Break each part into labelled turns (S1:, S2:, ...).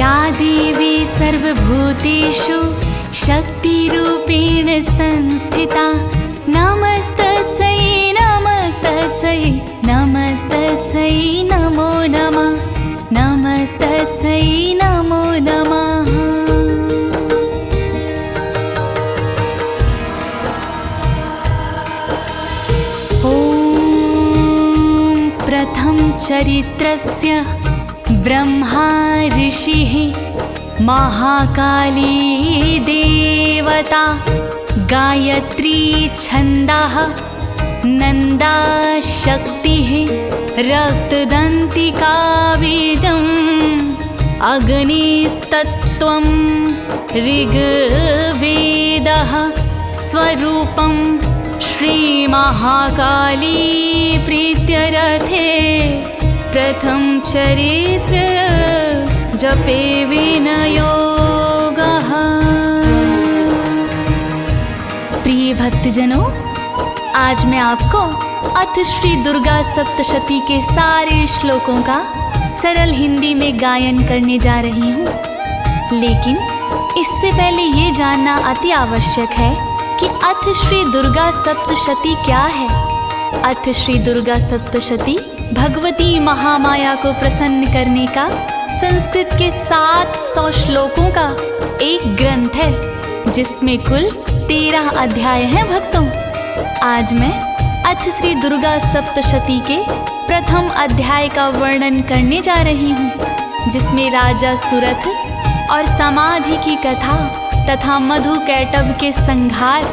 S1: या देवी सर्वभूतेषु शक्तिरूपेण संस्थिता नमस्तस्यै नमस्तस्यै नमस्तस्यै नमो नमः नमस्तस्यै नमो नमः। प्रथम चरित्रस्य ब्रह्मा ऋषिः महाकाली देवता गायत्री छन्दः नन्दा शक्तिः रक्तदन्तिका बीजम् अग्निस्तत्त्वं ऋग्वेदः स्वरूपं श्रीमहाकाली प्रीत्यर्थे प्रथम चरित्र जपे विनयोगः। प्रिय भक्तजनों, आज मैं आपको अथ श्री दुर्गा सप्तशती के सारे श्लोकों का सरल हिंदी में गायन करने जा रही हूँ। लेकिन इससे पहले ये जानना अति आवश्यक है कि अथ श्री दुर्गा सप्तशती क्या है। अथ श्री दुर्गा सप्तशती भगवती महामाया को प्रसन्न करने का संस्कृत के 700 श्लोकों का एक ग्रंथ है, जिसमें कुल 13 अध्याय हैं। भक्तों, आज मैं अथ श्री दुर्गा सप्तशती के प्रथम अध्याय का वर्णन करने जा रही हूँ, जिसमें राजा सुरथ और समाधि की कथा तथा मधु कैटभ के संहार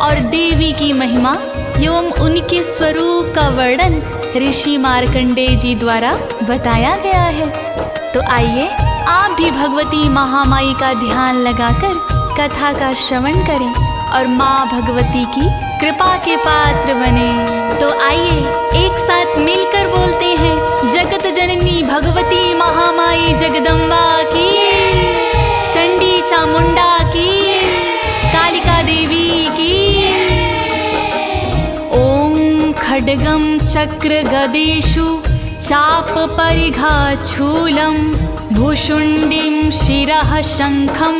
S1: और देवी की महिमा एवं उनके स्वरूप का वर्णन ऋषि मार्कंडेय जी द्वारा बताया गया है। तो आइए आप भी भगवती महामाई का ध्यान लगाकर कथा का श्रवण करें और माँ भगवती की कृपा के पात्र बने। तो आइए एक साथ मिलकर बोलते हैं, जगत जननी भगवती महामाई जगदम्बा की, चंडी चामुंडा की, कालिका देवी की। ओम खड्गम चक्र गदेषु चाप परिघाच्छूलं भुशुण्डीं शिरः शङ्खं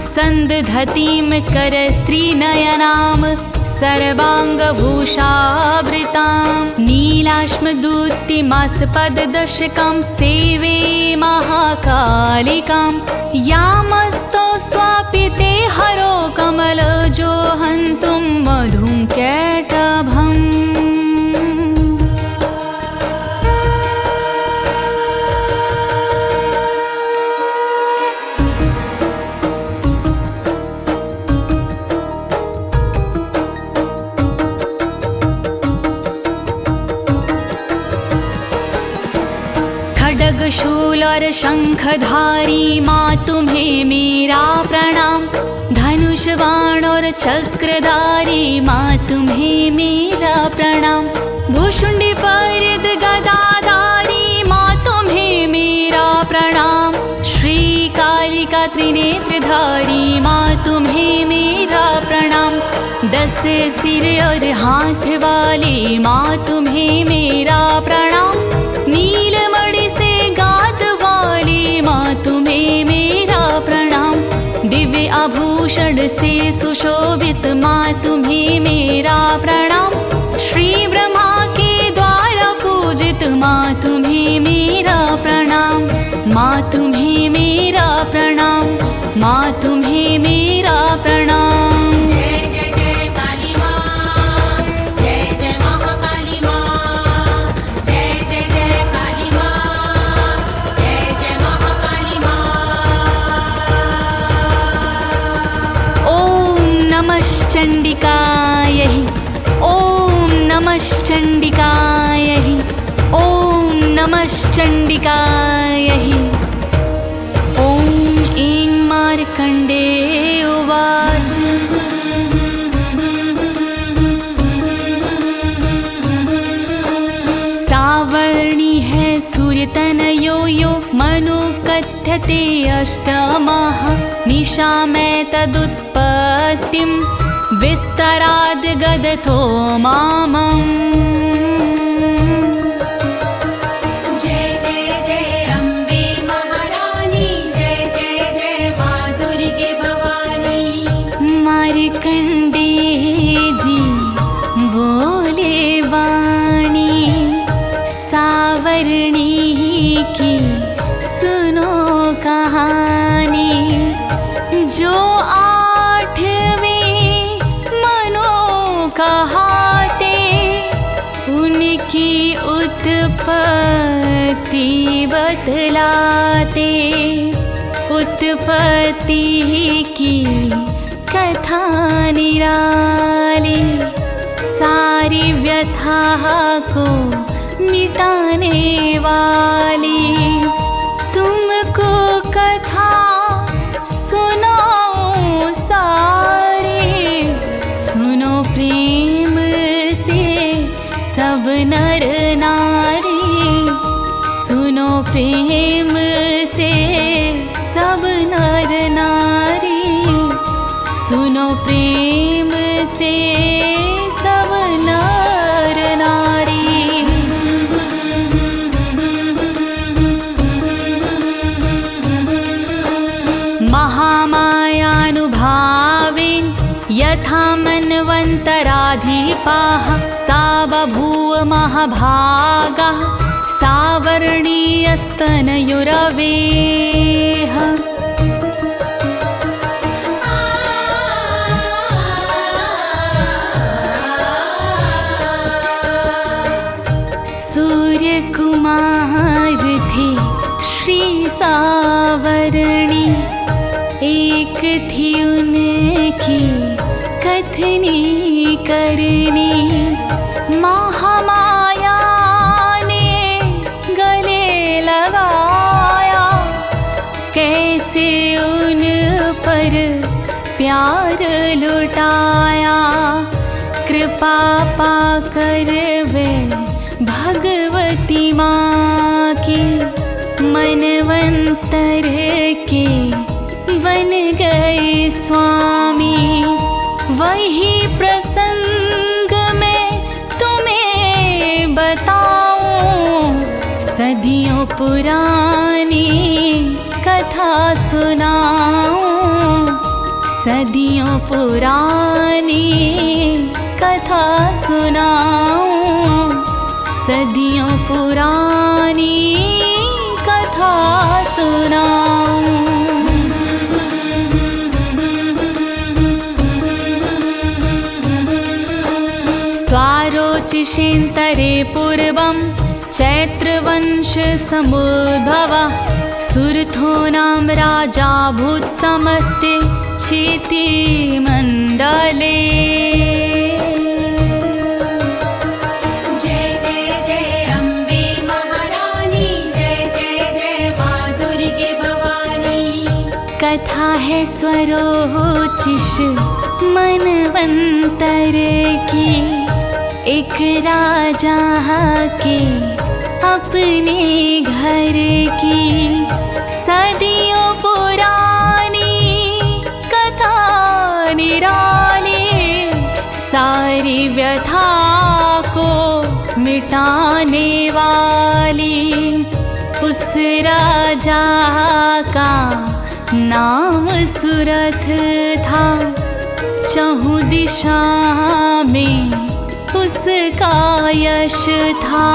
S1: सन्दधतीं करस्त्रीनयनां सर्वाङ्गभूषावृतां नीलाश्मदूतिमास्पददशकं सेवे महाकालिकां यामस्तो स्वापि ते हरो कमलजो हन्तुं मधुं कैटभम्। शूल और शंखधारी माँ तुम्हें मेरा प्रणाम, धनुष बाण और चक्रधारी माँ तुम्हें मेरा प्रणाम, भूषुंडी परिद गदाधारी माँ तुम्हें मेरा प्रणाम, श्री कालिका त्रिनेत्रधारी माँ तुम्हें मेरा प्रणाम, 10 सिर और हाथ वाली माँ तुम्हें मेरा प्रणाम, नीलमणि से गात वाली माँ तुम्हें मेरा प्रणाम, दिव्य आभूषण से सुशोभित माँ तुम्हें मेरा प्रणाम, श्री ब्रह्मा के द्वारा पूजित माँ तुम्हें मेरा प्रणाम, माँ तुम्हें मेरा प्रणाम, माँ तुम्हें मेरा प्रणाम। चंडिकायै ओम नमः चंडिकायै ओम नमः चंडिकायै। ओम ऐं मार्कंडेय उवाच सावर्णी है सूर्यतनयो यो मनु कथ्यते अष्टमः निशामय तदुत्पत्तिं विस्तराद गदथो मामम्।
S2: जय जय जय अम्बे महारानी, जय जय
S1: मार्कंडे जी बोले वाणी, सावरणी की सुनो कहानी। जो 8वें मनो कहाते, उनकी उत्पत्ति बतलाते। उत्पत्ति की कथा निराली, सारी व्यथा को मिटाने वाली। तुमको कथा सुनाऊं सारे, सुनो प्रेम से सब नर नारी। सुनो प्रेम से सब नर नारी, सुनो प्रेम से सब नर नारी। महामायानुभावेन यथा मन्वन्तराधिपाः, सा बभूव महाभागा, सावर्णीयस्तनयुरवेः। सूर्यकुमार थे श्री सावरणी, एक थी उनकी कथनी करनी। महामाया ने गले लगाया, कैसे उन पर प्यार लुटाया। कृपा पाकर वे भगवती माँ की, मनवंतर के बन गए स्वामी। वही प्रसंग में तुम्हें बताऊं, सदियों पुरानी कथा सुनाऊं। सदियों पुरानी कथा सुनाऊं, सदियों पुरानी कथा सुनाऊं। स्वारोचिषेन्तरे पूर्वं चैत्रवंश समुद्भवः, सुरथोनां राजा भूत् समस्ते क्षिति मंडले।
S2: जय जय जय अम्बे महारानी, जय जय जय माँ दुर्गे भवानी।
S1: कथा है स्वरोचिष मनवंतर की, एक राजा के अपने घर की। सदियों पुरानी कथा निराली, सारी व्यथा को मिटाने वाली। उस राजा का नाम सुरथ था, चहुँ दिशा में उसका यश था।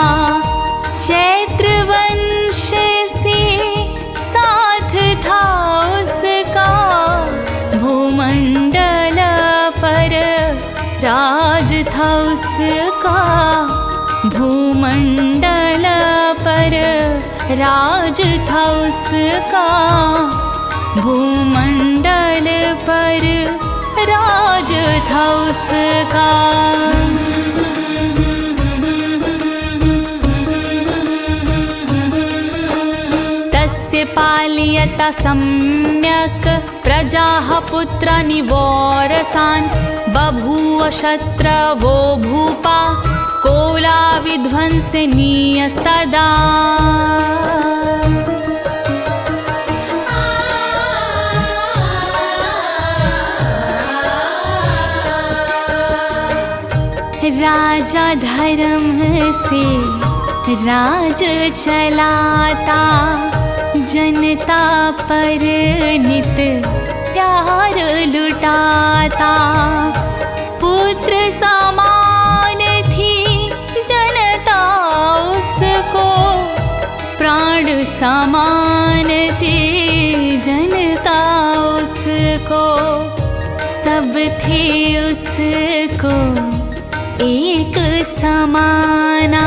S1: चैत्रवंश से साथ था उसका, भूमंडल पर राज था उसका। भूमंडल पर राज था उसका, भूमंडल पर राज था उसका। पालयत सम्यक् प्रजाः पुत्राणि वोरसान्, बभूव शत्रवो भूपा कोलाविध्वंसनीयस्तदा। राजा धर्म से राज चलाता, जनता पर नित प्यार लुटाता। पुत्र समान थी जनता उसको, प्राण समान थी जनता उसको। सब थे उसको एक समाना,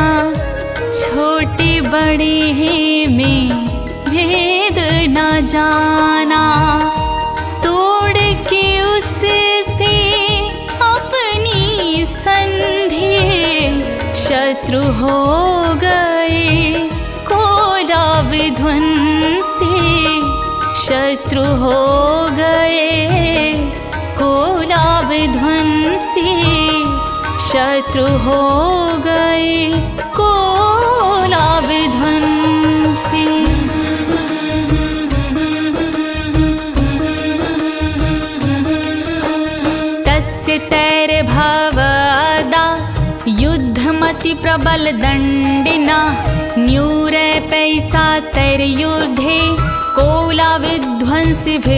S1: छोटे बड़े में भेद न जाना। तोड़ के उससे अपनी संधि, शत्रु हो गए कोला विध्वंसी। शत्रु हो गए कोला विध्वंसी, शत्रु हो गए कोला विध्वंसी। तस्य तैर्भवदा युद्धमति प्रबल दंडिना, न्यूरे पैसा तैर्युद्धे कोला विध्वंसिभिर्जिताः।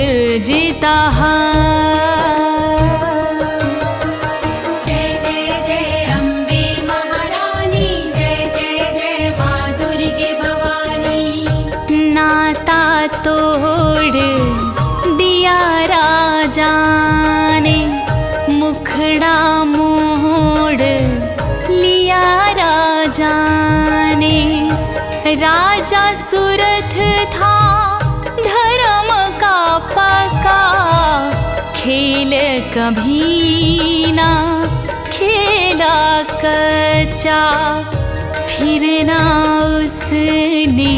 S2: जय जय जय अम्बे महारानी, जय जय जय माँ दुर्गे भवानी।
S1: नाता तोड़ दिया राजा ने, मुखड़ा मोड़ लिया राजा ने। राजा सुरथ था धर्म का पक्का, खेल कभी ना खेला कच्चा। फिर ना उसने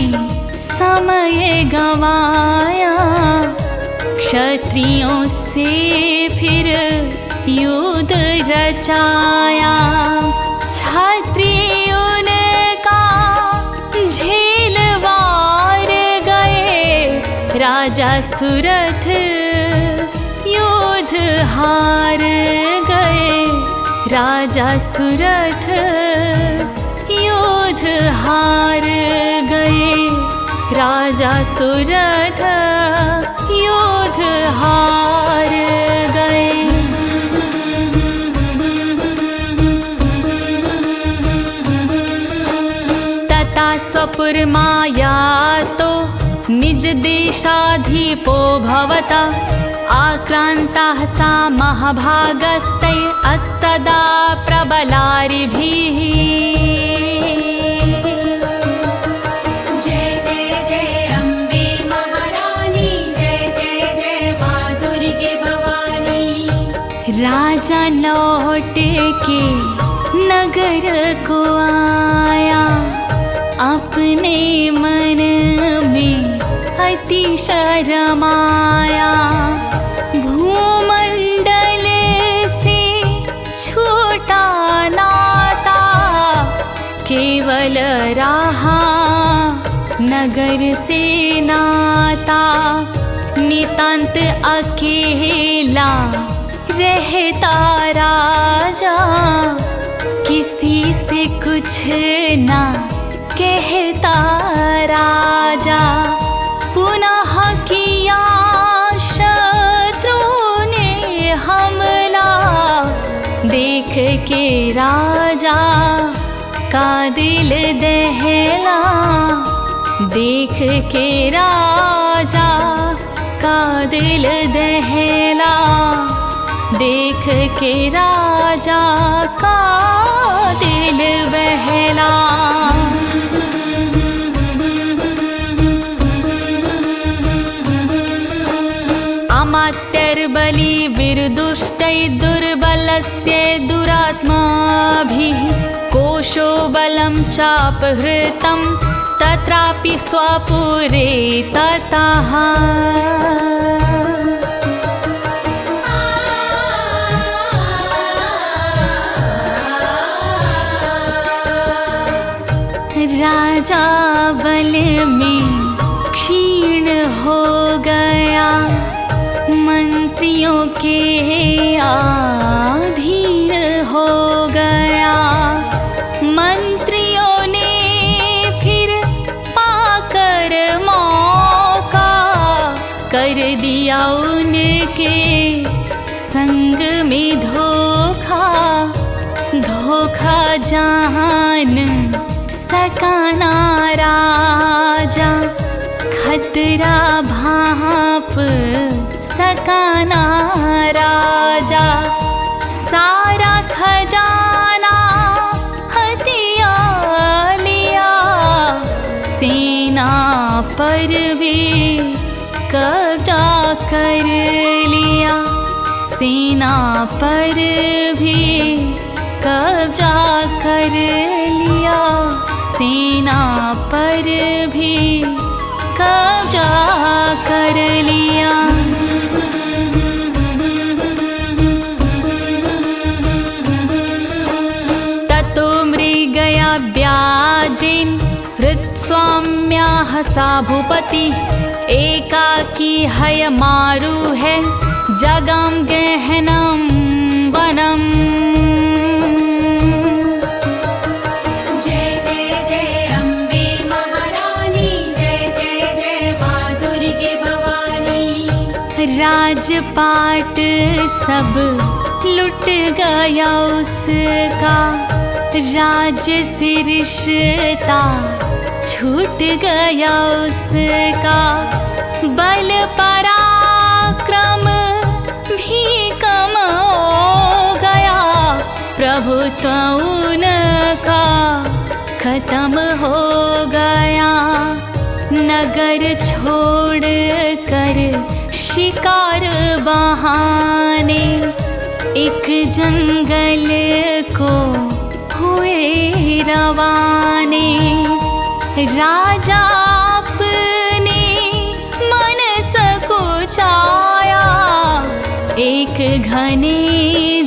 S1: समय गवाया, क्षत्रियों से फिर युद्ध रचाया। क्षत्रिय उनका झेलवार गए, राजा सुरथ युद्ध हार गए। राजा सुरथ युद्ध हार गए। राजा सुरथ युद्ध हार गए। तथा स्वपुर माया तो निज देशाधिपो भवता, आक्रांताः सा महाभागस्तै अस्तदा प्रबलारिभिः।
S2: जय जय जय अम्बे महारानी, जय जय जय माँ दुर्गे भवानी।
S1: राजा लौट के नगर को आया, अपने मन में अति शरमाया। भूमंडल से छूटा नाता, केवल रहा नगर से नाता। नितांत अकेला रहता राजा, किसी से कुछ ना कहता राजा। पुनः किया शत्रु ने हमला, देख के राजा का दिल दहला। देख के राजा का दिल दहला। देख के राजा का दिल बहला। अमात्यर्बली विरदुष्टै दुर्बलस्य दुरात्माभिः, कोशो बलं चापहृतं तत्रापि स्वपुरे ततः। राजा बल में क्षीण हो गया, मंत्रियों के अधीन हो गया। मंत्रियों ने फिर पाकर मौका कर दिया उनके संग में धोखा, धोखा जान सकाना राजा, खतरा भाप सकाना राजा। सारा खजाना हथिया लिया, सेना पर भी कब्जा कर लिया, सेना पर भी कब्जा कर लिया, सेना पर भी कब्जा कर लिया। ततो मृगया व्याजेन हृत्स्वाम्याः सा भूपति, एकाकी हय मारु है जगाम गहनम वनम।
S2: जय जय जय अम्बे महारानी, जय जय जय माँ दुर्गे भवानी।
S1: राजपाट सब लुट गया उसका, राज से रिश्ता छूट गया उसका, बल पराक्रम भी कम हो गया, प्रभुत्व उनका खत्म हो गया। नगर छोड़ कर शिकार बहाने एक जंगल को हुए रवाने। राजा अपने मन सकुचाया, एक घने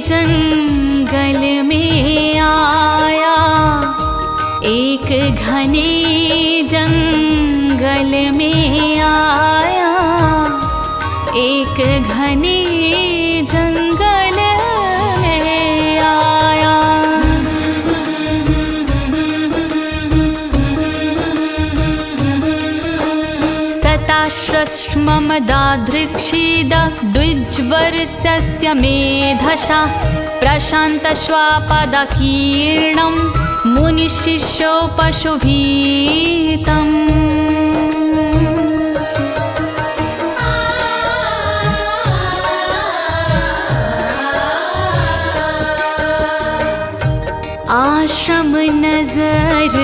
S1: जंगल में आया, एक घने जंगल में आया, एक घने जंगल में आया। सताश्रमदादृक्षीद द्विज्वर्षस्य मेधशा, प्रशान्तश्वापदकीर्णं मुनिशिष्योपशुभीतम्। आश्रम नजर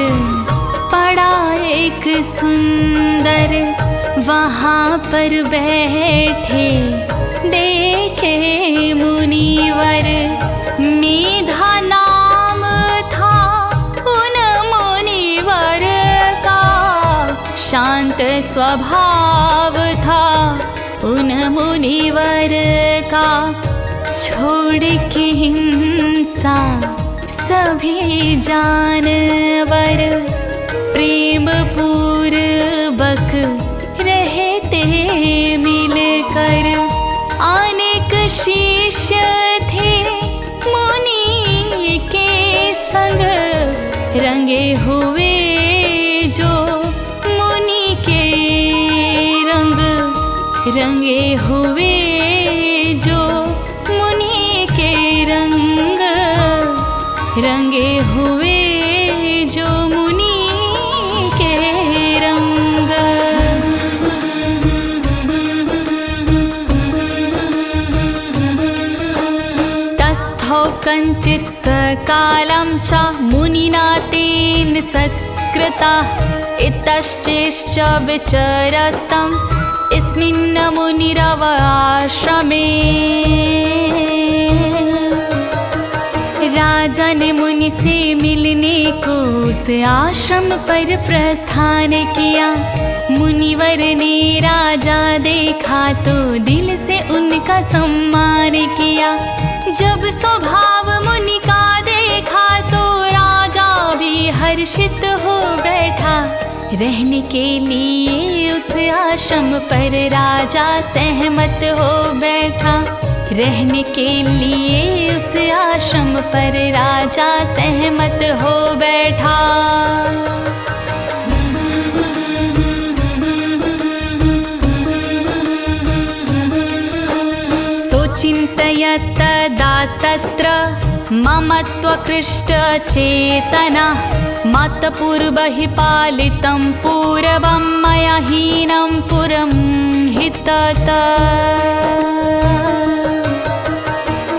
S1: पड़ा एक सुंदर, वहाँ पर बैठे देखे मुनिवर। मेधा नाम था उन मुनिवर का, शांत स्वभाव था उन मुनिवर का। छोड़ के हिंसा सभी जानवर, प्रेम पूर्वक रहते मिलकर। अनेक शिष्य थे मुनि के संग, रंगे हुए जो मुनि के रंग, रंगे हुए जो मुनि के रंग, रंगे हुए जो मुनि के रंग। तस्थौ कञ्चित् सकालं च मुनिना तेन सत्कृता, इतश्चेश्च विचरस्तं अस्मिन् मुनिरव आश्रमे। राजा ने मुनि से मिलने को उस आश्रम पर प्रस्थान किया। मुनिवर ने राजा देखा तो दिल से उनका सम्मान किया। जब स्वभाव मुनि का देखा तो राजा भी हर्षित हो बैठा। रहने के लिए उस आश्रम पर राजा सहमत हो बैठा। रहने के लिए उस आश्रम पर राजा सहमत हो बैठा। चिन्तयत् तदा तत्र ममत्वकृष्टचेतना मत्पूर्वहि पालितं पूर्वं मया हीनं पुरं हि तत्।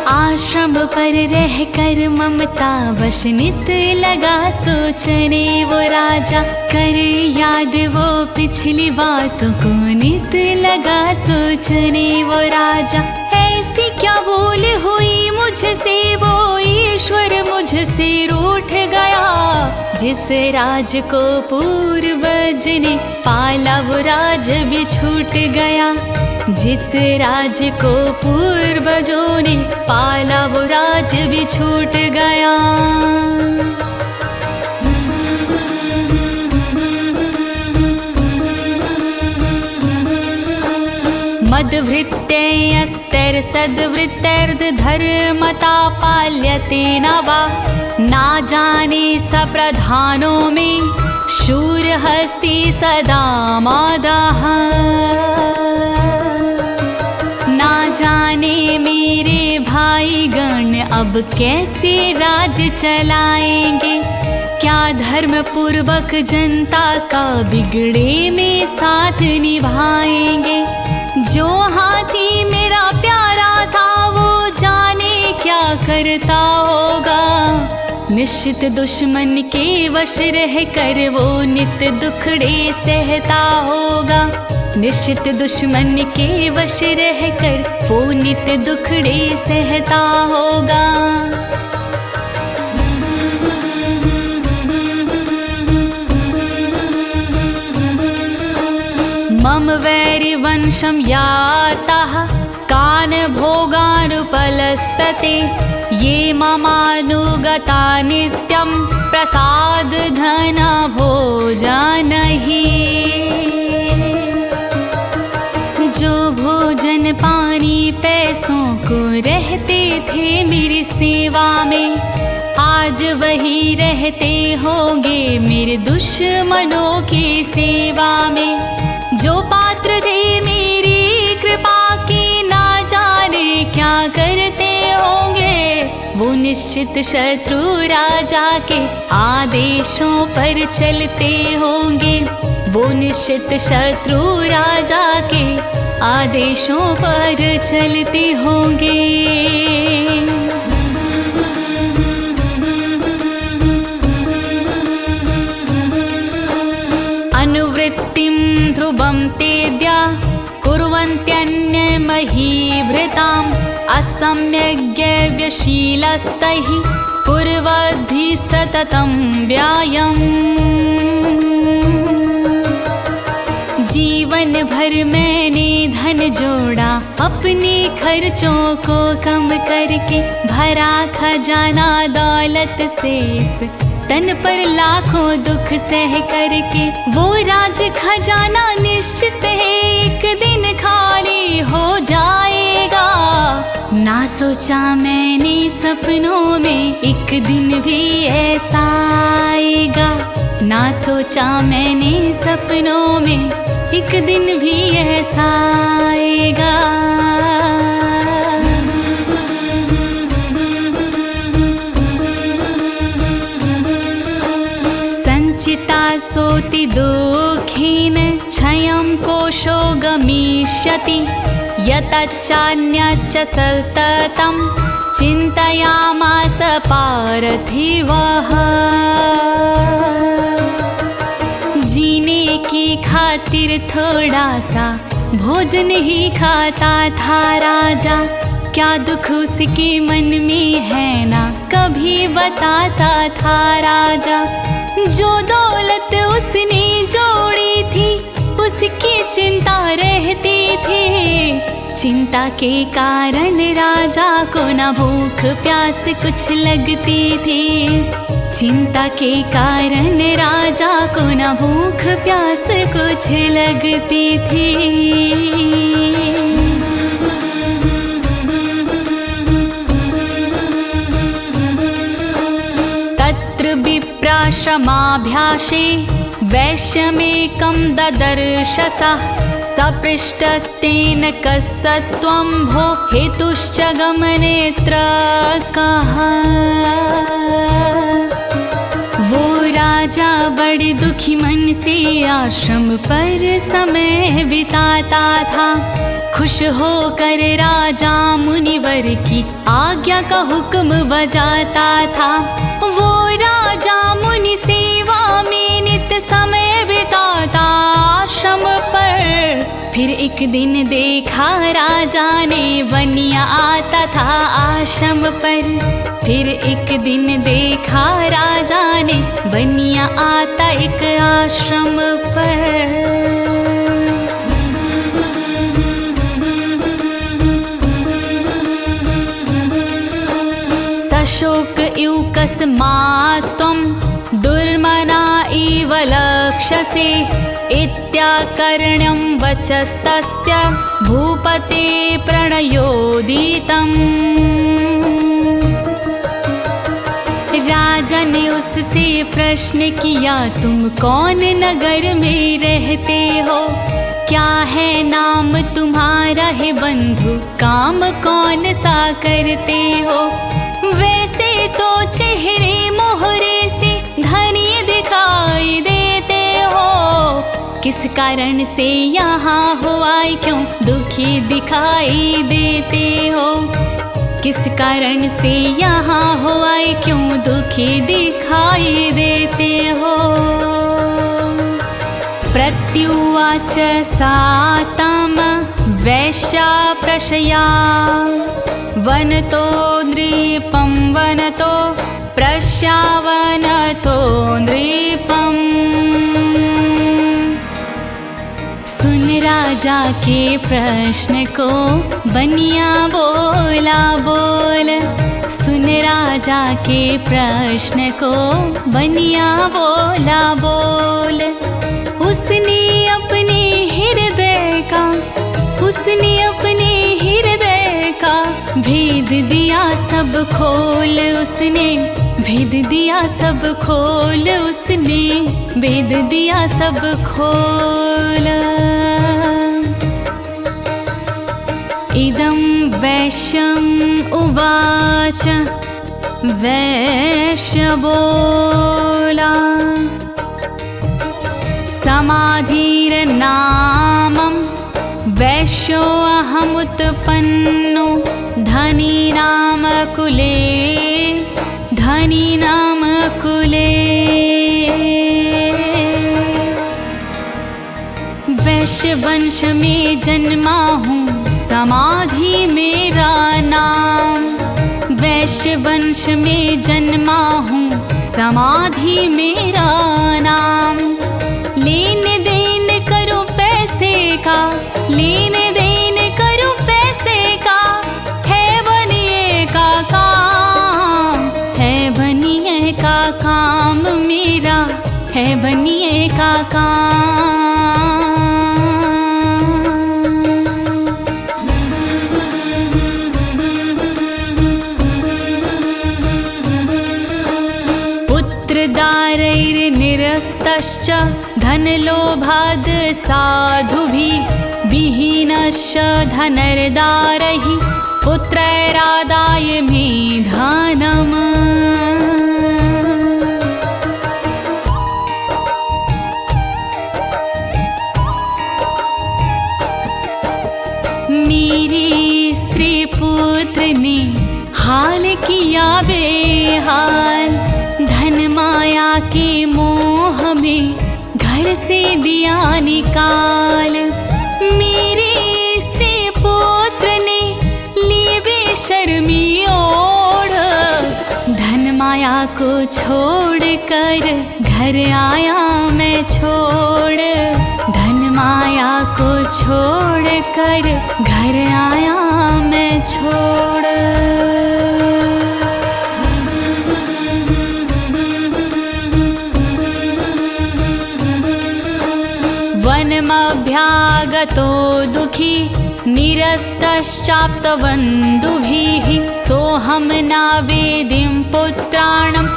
S1: आश्रम पर रह कर ममता वश नित लगा सोचने वो राजा, कर याद वो पिछली बातों को नित लगा सोचने वो राजा। ऐसी क्या भूल हुई मुझसे वो ईश्वर मुझसे रूठ गया, जिस राज को पूर्वज ने पाला वो राज भी छूट गया, जिस राज को पूर्वजों ने पाला वो राज भी छूट गया। मद्भृत्यस्तर सद्वृत्तर्धर्मता पाल्यते न वा, ना जाने सप्रधानों में शूर हस्ति सदा मादाः। ना जाने मेरे भाई गण अब कैसे राज चलाएंगे, क्या धर्म पूर्वक जनता का बिगड़े में साथ निभाएंगे। जो हाथी मेरा प्यारा था वो जाने क्या करता होगा, निश्चित दुश्मन के वश रह कर वो नित दुखड़े सहता होगा, निश्चित दुश्मन के वश रह कर वो नित दुखड़े सहता होगा। मम वैरिवंशं याताः कान् भोगानुपलस्तते, ये ममानुगता नित्यं प्रसाद धन भोजनहि। जो भोजन पानी पैसों को रहते थे मेरी सेवा में, आज वही रहते होंगे मेरे दुश्मनों की सेवा में। जो पात्र थे मेरी कृपा की ना जाने क्या करते होंगे, वो निश्चित शत्रु राजा के आदेशों पर चलते होंगे, वो निश्चित शत्रु राजा के आदेशों पर चलते होंगे। अनुवृत्तिं ध्रुवं तेद्या कुर्वन्त्यन्यमहीभृताम्, असम्यग्व्यशीलस्तैः कुर्वद्धि सततं व्यायाम। जीवन भर मैंने धन जोड़ा अपने खर्चों को कम करके, भरा खजाना दौलत से इस तन पर लाखों दुख सह करके। वो राज खजाना निश्चित है एक दिन खाली हो जाएगा, ना सोचा मैंने सपनों में एक दिन भी ऐसा आएगा, ना सोचा मैंने सपनों में एक दिन भी ऐसा आएगा। संचिता सोति दुःखेन क्षयं कोशो गमिष्यति, यतच्चान्यच्च सततं चिन्तयामास पार्थिवः। जीने की खातिर थोड़ा सा भोजन ही खाता था राजा, क्या दुख उसके मन में है ना कभी बताता था राजा। जो दौलत उसने जोड़ी थी उसकी चिंता रहती थी, चिंता के कारण राजा को ना भूख प्यास कुछ लगती थी, चिंता के कारण राजा को ना भूख प्यास कुछ लगती थी। विप्राश्रमाभ्यासे वैश्यमेकं ददर्श सः, सपृष्टस्तेन कस्सत्वं भो हेतुश्च गमनेऽत्र कः। वो राजा बड़े दुखी मन से आश्रम पर समय बिताता था। खुश होकर राजा मुनिवर की आज्ञा का हुक्म बजाता था। वो राजा मुनि सेवा में नित समय बिताता आश्रम पर। फिर एक दिन देखा राजा ने बनिया आता था आश्रम पर। फिर एक दिन देखा राजा ने बनिया आता एक आश्रम पर। शोक इवकस्मात्त्वं दुर्मना इव लक्ष्यसे इत्याकर्ण्यं वचस्तस्य भूपते प्रणयोदितम्। राजा ने उससे प्रश्न किया, तुम कौन नगर में रहते हो? क्या है नाम तुम्हारा है बंधु? काम कौन सा करते हो? वैसे तो चेहरे मोहरे से धनी दिखाई देते हो। किस कारण से यहाँ हो आए, क्यों दुखी दिखाई देते हो? किस कारण से यहाँ हो आए, क्यों दुखी दिखाई देते हो? प्रत्युवाच सा तं वैश्या प्रशया वनतो नृपं वनतो प्रश्यावनतो नृपम्। सुन राजा के प्रश्न को बनिया बोला बोल। सुन राजा के प्रश्न को बनिया बोला बोल। उसने अपने हृदय का भेद दिया सब खोल। उसने भेद दिया सब खोल। उसने भेद दिया सब खोल। इदं वैश्यम् उवाच वैश्य बोला समाधिर्नामं वैश्यो अहमुत्पन्नो धनीनाम कुले। वैश्य वंश में जन्मा हूँ, समाधि मेरा नाम। वैश्य वंश में जन्मा हूँ, समाधि मेरा नाम। लेन देन करो पैसे का, लेन देन करो पैसे का, है बनिए का काम, है बनिए का काम मेरा, है बनिए का काम। पुत्रदारैर्निरस्तश्च धनलोभाद् साधुभिः विहीनश्च धनर्दारैः पुत्रैरादाय मे धनम्। मेरी स्त्री पुत्र ने हाल किया बेहाल। धन माया के मोह में घर से दिया निकाल। मेरे स्त्री पुत्र ने ली बेशर्मी ओढ़। धन माया को छोड़ कर घर आया मैं छोड़। धन माया को छोड़ कर घर आया मैं छोड़। वनमभ्यागतो दुखी निरस्तश्चाप्तबन्धुभिः सोऽहं नावेदिं पुत्राणं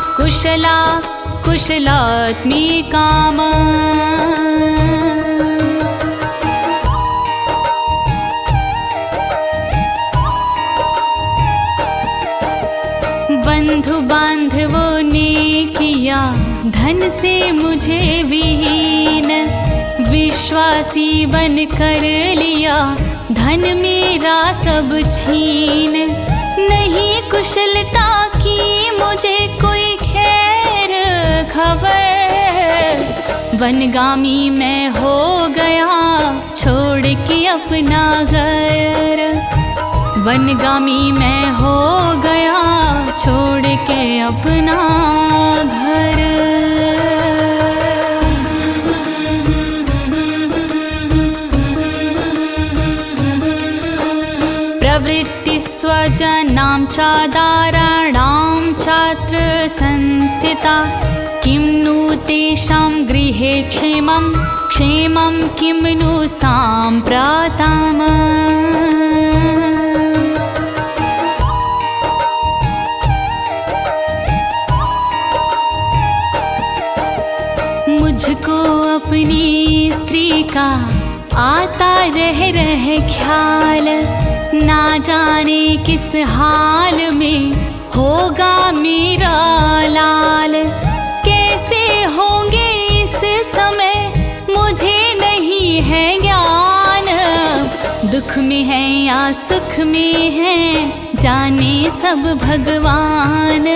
S1: कुशलात्मिकाम्। से मुझे विहीन विश्वासी बन कर लिया, धन मेरा सब छीन। नहीं कुशलता की मुझे कोई खैर खबर, वनगामी मैं हो गया छोड़ के अपना घर। वनगामी मैं हो गया छोड़ के अपना घर। प्रवृत्ति स्वजनां चादाराणां चात्र संस्थिता, किं नु तेषां गृहे क्षेमं क्षेमं किं नु साम्प्रतम्। मुझको अपनी स्त्री का आता रह ख्याल, ना जाने किस हाल में होगा मेरा लाल। कैसे होंगे इस समय मुझे नहीं है ज्ञान, दुख में है या सुख में है जाने सब भगवान।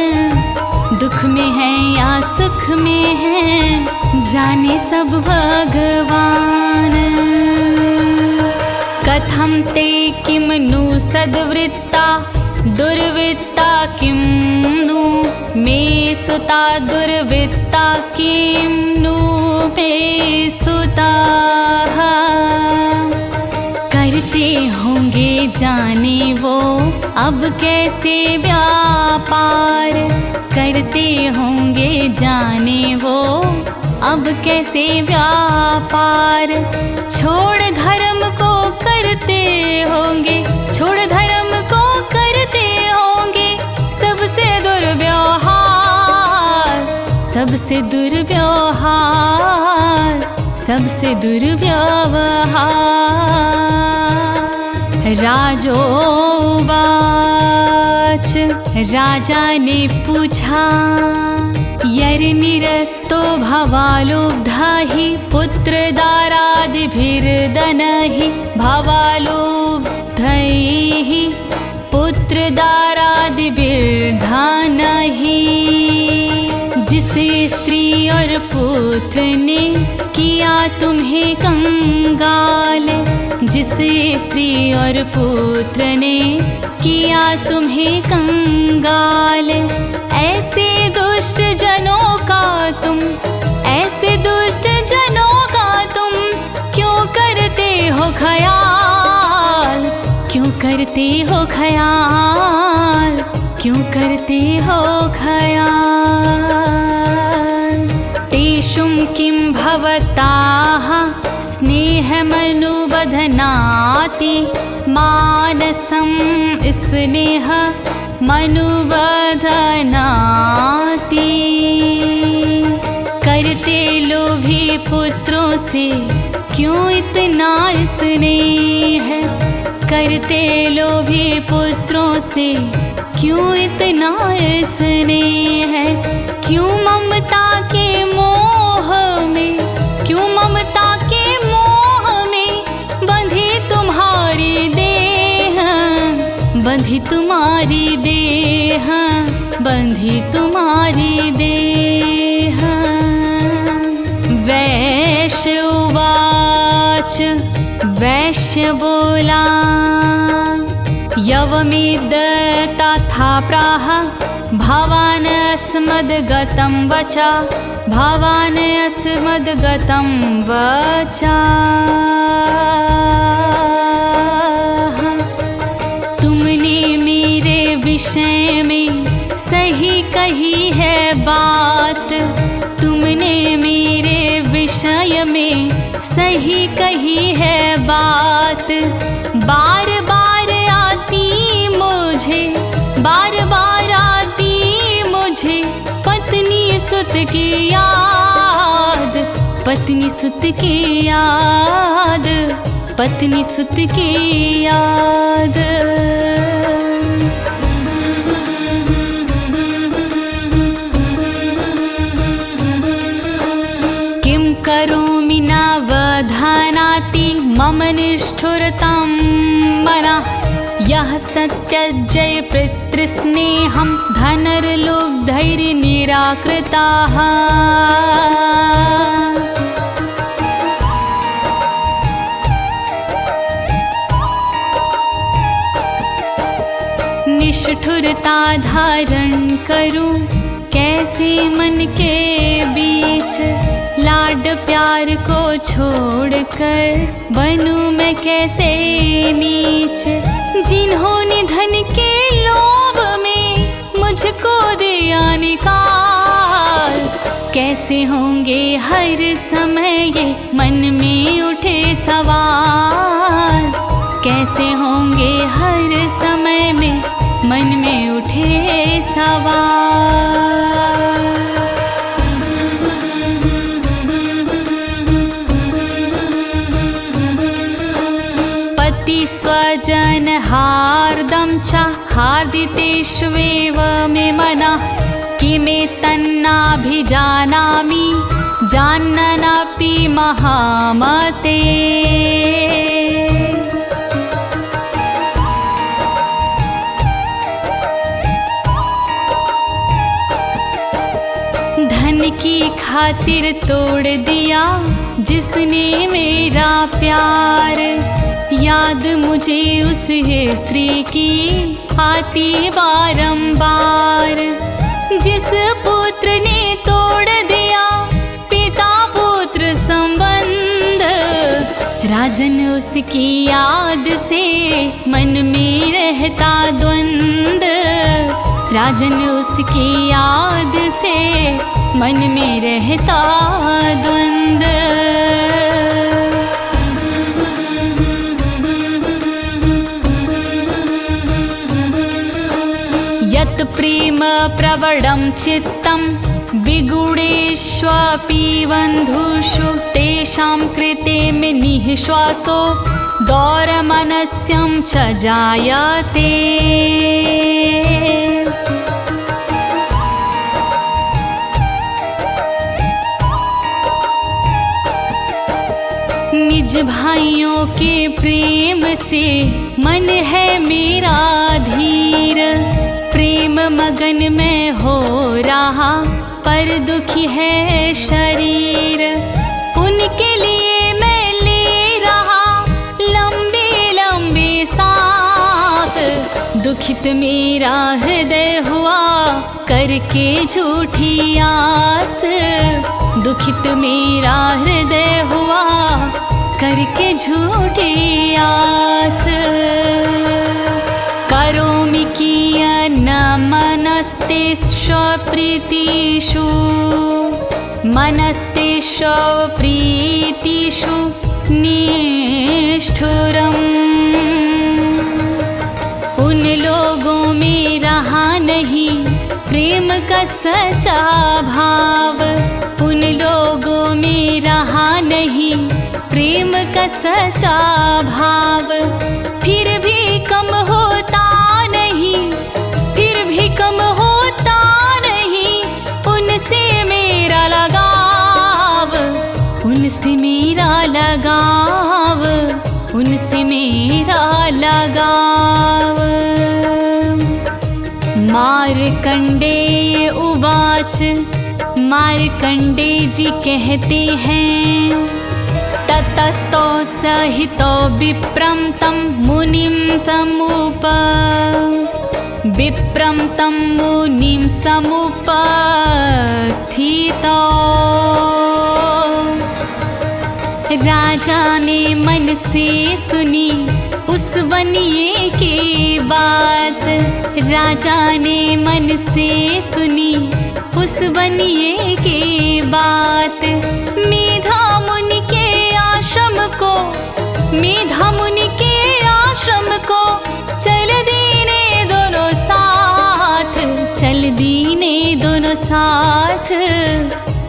S1: दुख में है या सुख में है जाने सब भगवान। कथं ते किं नु सद्वृत्ता दुर्वृत्ता किं नु मे सुता, दुर्वृत्ता किं नु मे सुता। करते होंगे जाने वो अब कैसे व्यापार, करते होंगे जाने वो अब कैसे व्यापार। छोड़ धर्म को करते होंगे, छोड़ धर्म को करते होंगे सबसे दुर्व्यवहार, सबसे दुर्व्यवहार, सबसे दुर्व्यवहार। राजोवाच, राजा ने पूछा, यर्निरस्तो भवालुब्धा हि पुत्रदारादिभिर्दनैः, भवालुब्धैः पुत्रदारादिभिर्धनैः। जिस स्त्री और पुत्र ने किया तुम्हें कंगाल, जिस स्त्री और पुत्र ने किया तुम्हें कंगाल, ऐसे दुष्ट जनों का तुम, ऐसे दुष्ट जनों का तुम क्यों करते हो ख्याल, क्यों करते हो ख्याल, क्यों करते हो ख्याल। तेषुं किं भवताः स्नेहमनुबध्नाति, मानसं स्नेह मनुबध्नाति। करते लोभी पुत्रों से क्यों इतना स्नेह, करते लोभी पुत्रों से क्यों इतना स्नेह। क्यों ममता के मोह में, क्यों ममता के मोह में बंधी तुम्हारी देह, बंधी तुम्हारी देह, बंधी तुम्हारी देह। वैश्य उवाच, वैश्य बोला, यवमिद तथा प्राह, भवान् अस्मद्गतं वचा, भवान् अस्मद्गतं वचा। तुमने मेरे विषय में सही कही है बात, तुमने मेरे विषय में सही कही है बात। बार बार आती मुझे, बार बार आती मुझे पत्नी सुत की याद, पत्नी सुत की याद, पत्नी सुत की याद। यः सत्यजय पितृस्नेहं धनर्लुब्धैर्निराकृताः निष्ठुरता धारण करूं कैसे मन के बीच, लाड प्यार को छोड़कर बनूं मैं कैसे नीच। जिन्होंने धन के लोभ में मुझको दिया निकाल, कैसे होंगे हर समय ये मन में उठे सवाल, कैसे होंगे हर समय में मन में उठे सवाल। पति स्वजन हार्दं च हार्दितेष्वेव मे मनः, किमे तन्नाभिजानामि जानन्नपि महामते। धन की खातिर तोड़ दिया जिसने मेरा प्यार, याद मुझे उस स्त्री की आती बारंबार। जिस पुत्र ने तोड़ दिया पिता पुत्र संबंध, राजन उसकी याद से मन में रहता द्वंद, राजन उसकी याद से मन में रहता द्वंद। यत् प्रेम प्रवणं चित्तं विगुणेष्वपि बन्धुषु, तेषां कृते मे निःश्वासो दौरमनस्यं च जायते। निज भाइयों के प्रेम से मन है मेरा धीर, प्रेम मगन में हो रहा पर दुखी है शरीर। उनके लिए मैं ले रहा लंबे लंबे सांस, दुखित मेरा हृदय हुआ करके झूठी आस, दुखित मेरा हृदय हुआ करके झूठी आस। करोमि कियन्न मनस्तेष्वप्रीतिषु, मनस्तेष्वप्रीतिषु निष्ठुरम्। उन लोगों में रहा नहीं प्रेम का सच्चा भाव, उन लोगों में रहा नहीं प्रेम का सच्चा भाव। फिर भी कम होता नहीं, फिर भी कम होता नहीं उनसे मेरा लगाव, उनसे मेरा लगाव, उनसे मेरा लगाव। मार्कंडेय उवाच, मार्कंडे जी कहते हैं, ततस्तो सहितो विप्रं तं मुनिं समुप, विप्रं तं मुनिं समुपस्थितो। राजा ने मन से सुनी उस वनिये की बात, राजा ने मन से सुनी उस वनिये की बात। मेधा मुनि के आश्रम को, मेधा मुनि के आश्रम को चल दीने दोनों साथ, चल दीने दोनों साथ,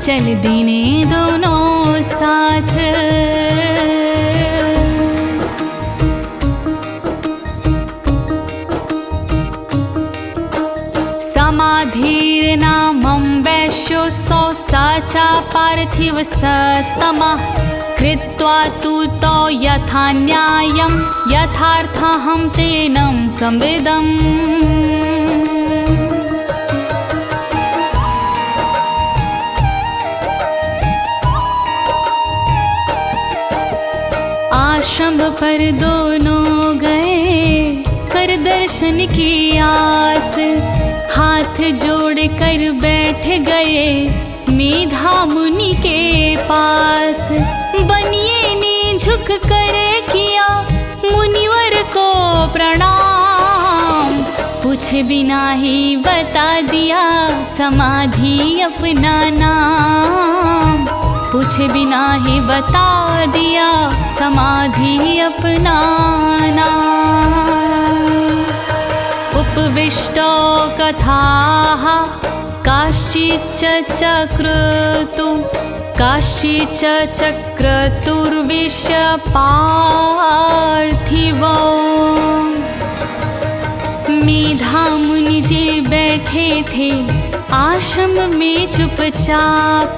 S1: चल दीने दोनों साथ। समाधिर्नामं वैश्यो सौ साचा पार्थिव सत्तमः, कृत्वा तु तौ यथा न्यायं यथार्थहं तेनं संवेदम्। आश्रम पर दोनों गए कर दर्शन की आस, हाथ जोड़ कर बैठ गए मेधा मुनि के पास। बनिए ने झुक कर किया मुनिवर को प्रणाम, पूछे बिना ही बता दिया समाधि अपना नाम, पूछे बिना ही बता दिया समाधि अपना नाम। उपविष्टो कथाः काश्चिच्च चक्रतु, काश्चिच्च चक्रतुर्विश्य पार्थिवो। मेधा मुनि जी बैठे थे आश्रम में चुपचाप,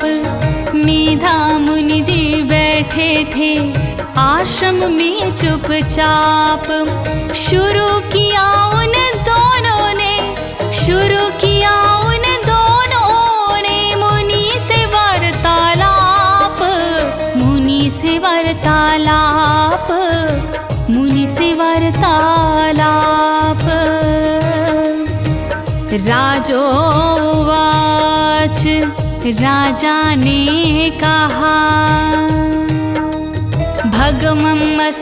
S1: मेधा मुनि जी बैठे थे आश्रम में चुपचाप। शुरू किया उन दोनों ने, शुरू किया उन दोनों ने मुनि से वार्तालाप, मुनि से वार्तालाप, मुनि से वार्तालाप। राजोवाच, राजा ने कहा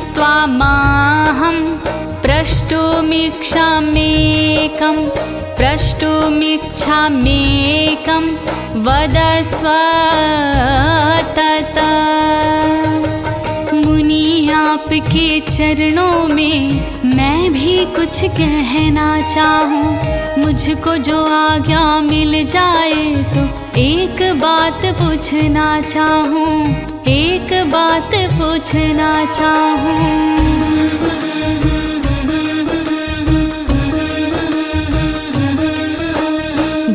S1: भगमस्त्वामाहं प्रष्टुमिच्छाम्येकं, प्रष्टुमिच्छाम्येकं वदस्व तत। मुनि आपके चरणों में मैं भी कुछ कहना चाहूँ, मुझको जो आज्ञा मिल जाए तो एक बात पूछना चाहूँ, एक बात पूछना चाहूँ।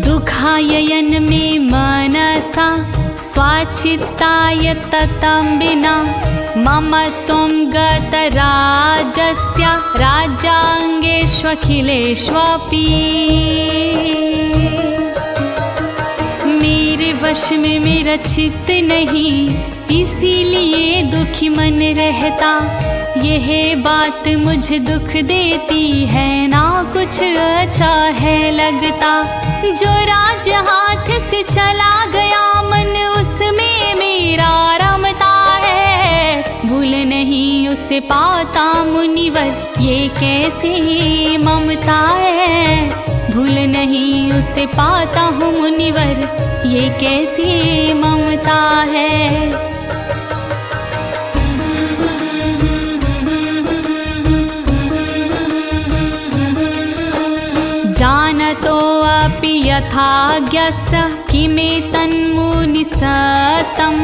S1: दुखायन में मनसा स्वाचित्ताय ततं विना, मम त्वं गतराजस्य राज्याङ्गेष्वखिलेष्वपि। मेरे वश में मेरा चित्त नहीं, इसीलिए दुखी मन रहता। यह बात मुझे दुख देती है, ना कुछ अच्छा है लगता। जो राज हाथ से चला गया मन उसमें मेरा रमता है, भूल नहीं उसे पाता मुनिवर ये कैसे ममता है, भूल नहीं उसे पाता हूँ मुनिवर ये कैसे ममता है। जानतो अपि यथाज्ञस्य किमेतन्मुनिसतं,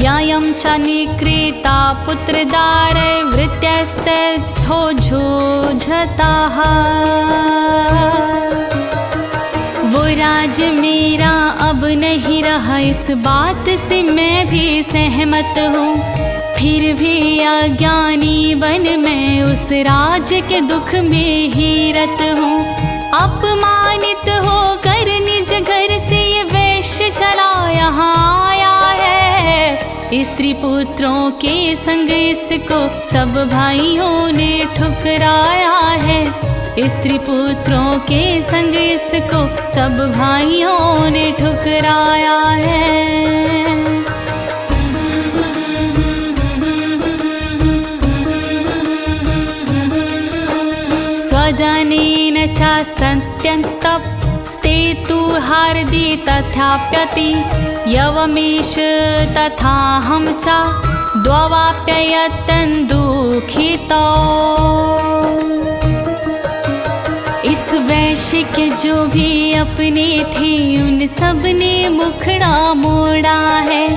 S1: ययं च निकृता पुत्रदारवृत्यस्तथो झूझताः। वो राज मेरा अब नहीं रहा, इस बात से मैं भी सहमत हूँ। फिर भी अज्ञानी बन मैं उस राज के दुख में ही रत हूँ। अपमानित होकर निज घर से ये वैश्य चला यहाँ आया है। स्त्री पुत्रों के संग इसको सब भाइयों ने ठुकराया है, स्त्री पुत्रों के संग इसको सब भाइयों ने ठुकराया है। स्वजनेन च सत्यक्तस्ते तु हार्दि तथाप्यति, यवमेष तथाहं च द्ववाप्ययतन् दुःखितौ। इस वैश्य के जो भी अपने थे उन सब ने मुखड़ा मोड़ा है,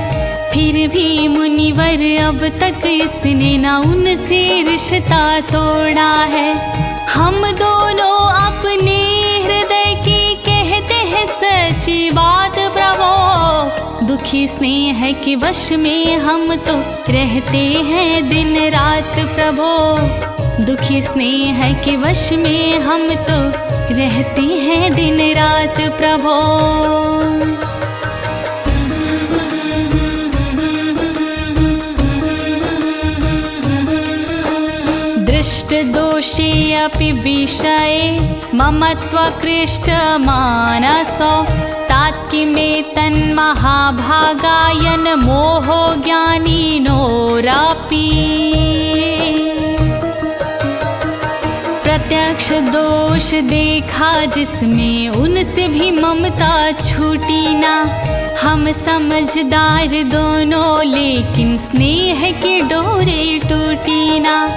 S1: फिर भी मुनिवर अब तक इसने ना उनसे रिश्ता तोड़ा है। हम दोनों अपने हृदय की कहते हैं सच्ची बात प्रभो, दुखी स्नेह के वश में हम तो रहते हैं दिन रात प्रभो, दुखी स्नेह के वश में हम तो रहते हैं दिन रात प्रभो। दृष्ट दोषे अपि विषये ममत्वकृष्ट मानसो तात्किमे तन्महाभागायन मोहो ज्ञानिनोरापि। प्रत्यक्ष दोष देखा जिसमें उनसे भी ममता छूटी ना। हम समझदार दोनों लेकिन स्नेह की डोरी टूटी ना।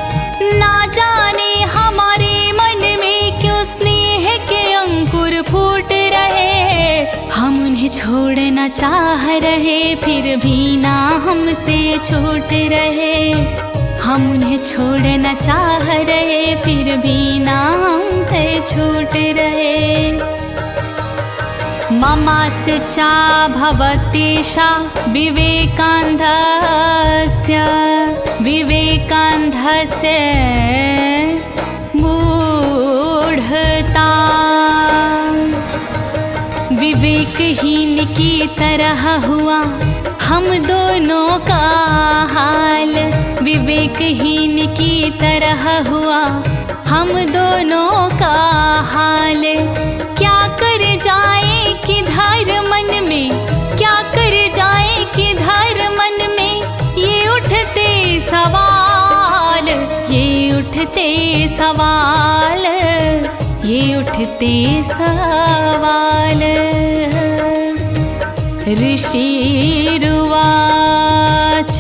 S1: ना जाने हमारे मन में क्यों स्नेह के अंकुर फूट रहे। हम उन्हें छोड़ना चाह रहे फिर भी ना हमसे छूट रहे। हम उन्हें छोड़ना चाह रहे फिर भी ना हमसे छूट रहे। ममास्चा भवतीशा विवेकान्धस्य मूढ़ता। विवेकहीन की तरह हुआ हम दोनों का हाल। विवेकहीन की तरह हुआ हम दोनों का हाल। क्या कर जाए किधर मन में, क्या कर जाए किधर मन में, ये उठते सवाल, ये उठते सवाल, ये उठते सवाल। ऋषिरुवाच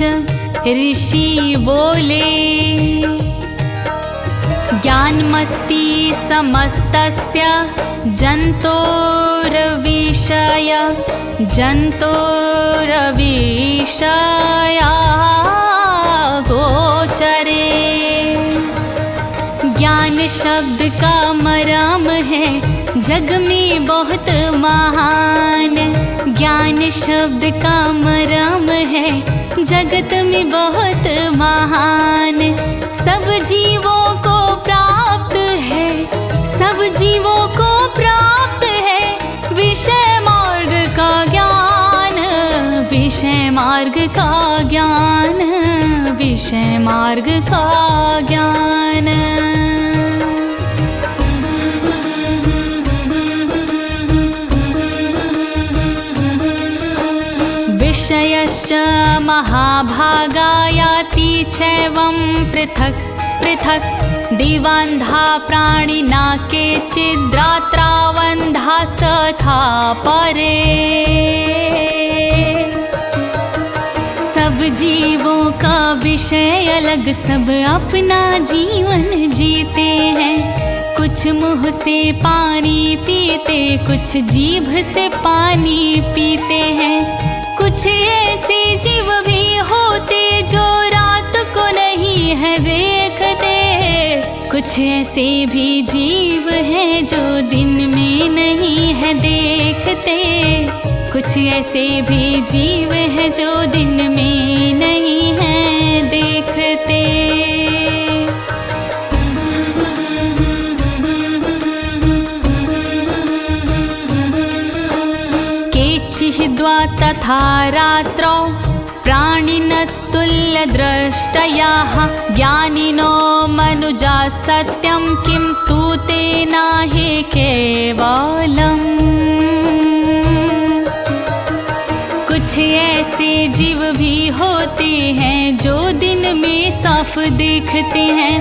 S1: ऋषि बोले ज्ञानमस्ति समस्तस्य जन्तोर्विषय गोचरे। ज्ञान शब्द का मरम है जग में बहुत महान। ज्ञान शब्द का मरम है जगत में बहुत महान। सब जीवों को प्राप्त है, सब जीवों को प्राप्त है विषय मार्ग का ज्ञान, विषय मार्ग का ज्ञान, विषय मार्ग का ज्ञान। विषयश्च महाभागा याति चैवं पृथक् पृथक्। दिवान्धा प्राणिना केचिद्रात्रावन्धास्तथा परे। सब जीवों का विषय अलग, सब अपना जीवन जीते हैं। कुछ मुँह से पानी पीते, कुछ जीभ से पानी पीते हैं। कुछ ऐसे जीव भी होते जो रात को नहीं है देखते। कुछ ऐसे भी जीव हैं जो दिन में नहीं है देखते। कुछ ऐसे भी जीव हैं जो दिन में नहीं है देखते। केचिद्वा तथा रात्रौ प्राणिनस्तुल्यद्रष्टयाः। ज्ञानिनो मनुजा सत्यं किं तु तेनाहि केवलम्। कुछ ऐसे जीव भी होते हैं जो दिन में साफ देखते हैं।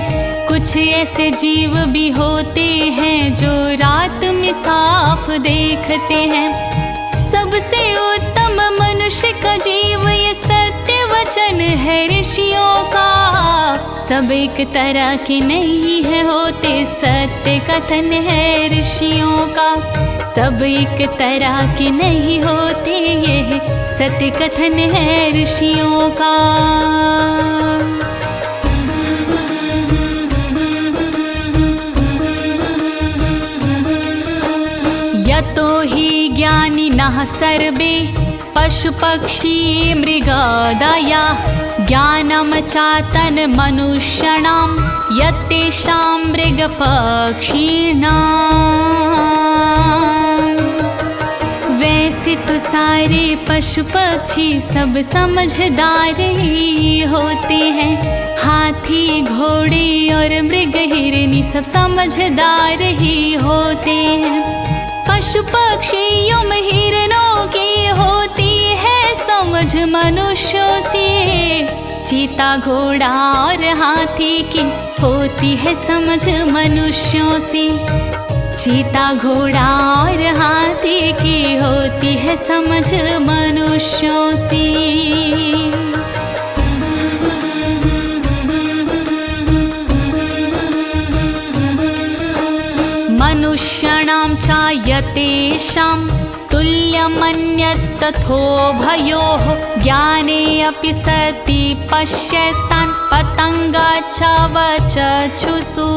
S1: कुछ ऐसे जीव भी होते हैं जो रात में साफ देखते हैं। सबसे उत्तम मनुष्य का जीव ये सत्य वचन है ऋषियों का। सब एक तरह के नहीं है होते, सत्य कथन है ऋषियों का। सब एक तरह के नहीं होते, ये सत्य कथन है ऋषियों का। यतो हि ज्ञानिनः सर्वे पशु पक्षी मृगादयः। ज्ञानं चातन् मनुष्याणां यत्तेषां मृगपक्षिणां। वैसे तो सारे पशु पक्षी सब समझदार ही होते हैं। हाथी घोड़े और मृग हिरनी सब समझदार ही होते हैं। पशु पक्षियों में हिरणों की होती है समझ मनुष्यों से। चीता घोड़ा और हाथी की होती है समझ मनुष्यों से। चीता घोड़ा और हाथी की होती है समझ मनुष्यों से। मनुष्याणां चायतेषां तुल्यमन्यत् तथोभयोः। ज्ञाने अपि सति पश्यतान् पतङ्गाच्छावचक्षुषु।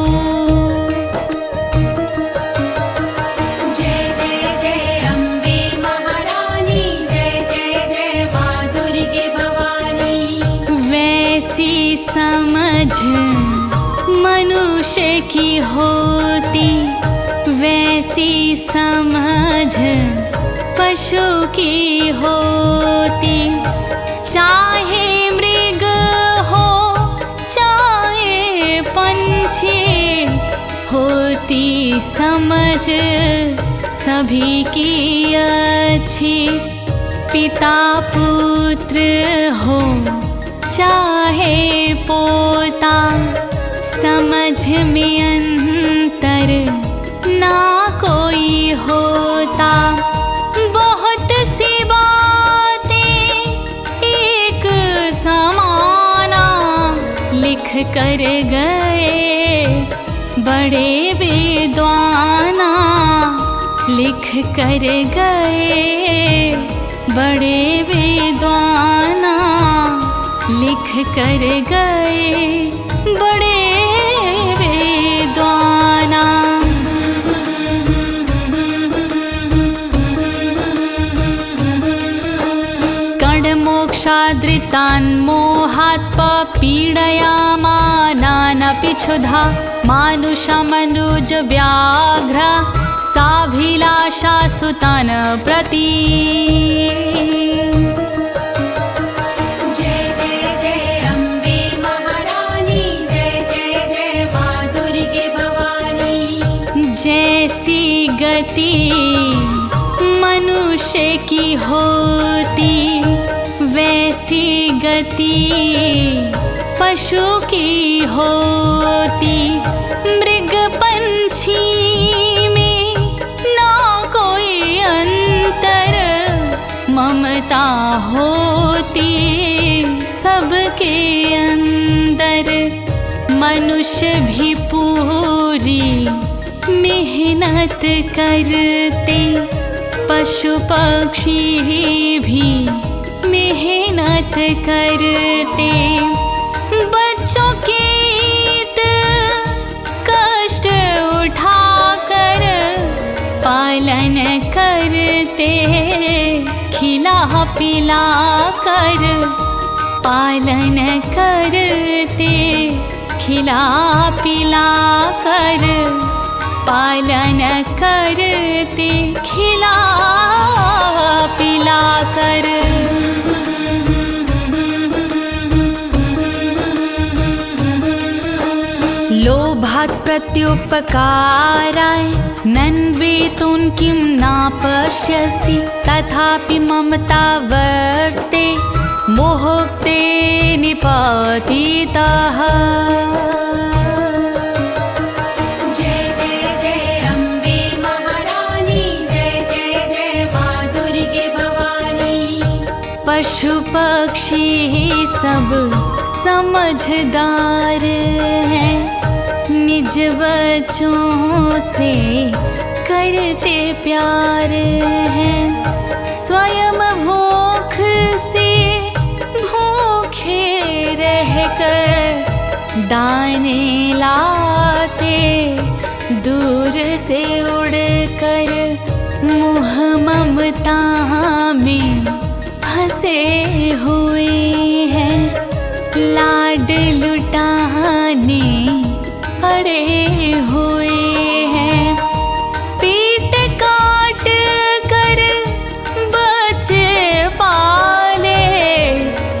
S2: जय जय जय अम्बे महारानी, जय जय जय माँ दुर्गे भवानी।
S1: वैसी समझ मनुष्य की होती, वैसी समझ पशु की होती। चाहे मृग हो चाहे पंछी, होती समझ सभी की अच्छी। पिता पुत्र हो चाहे पोता, समझ में अंतर ना कोई होता। बहुत सी बातें एक समाना लिख कर गए बड़े विद्वाना। लिख कर गए बड़े विद्वाना। लिख कर गए बड़े विद्वाना। मोक्षादृतान् मोहात् पीडयामानानपि क्षुधा। मानुषमनुज व्याघ्र साभिलाषा सुतान् प्रति।
S2: जय जय जय अम्बे महारानी, जय जय जय माँ दुर्गे भवानी।
S1: जैसी गति मनुष्य की होती, वैसी गति पशु की होती। मृग पंछी में ना कोई अंतर, ममता होती सबके अंदर। मनुष्य भी पूरी मेहनत करते, पशु पक्षी भी मेहनत करते। बच्चों के कष्ट उठाकर पालन करते। खिला पिला कर पालन करते। खिला पिला कर पालन करते। खिला पिला कर। लोभात् प्रत्युपकाराय नन्वेतुं किं न पश्यसि। तथापि ममता वर्ते मोहोक्ते निपतितः।
S2: जय जय जय अम्बे महारानी, जय जय जय माँ दुर्गे भवानी।
S1: पशु पक्षी सब समझदार हैं, निज बच्चों से करते प्यार हैं। स्वयं भूख से भूखे रहकर दाने लाते, दूर से उड़कर मुँह ममता में फंसे हुए हैं। लाड लुटाने पड़े हुए हैं। पेट काट कर बच्चे पाले,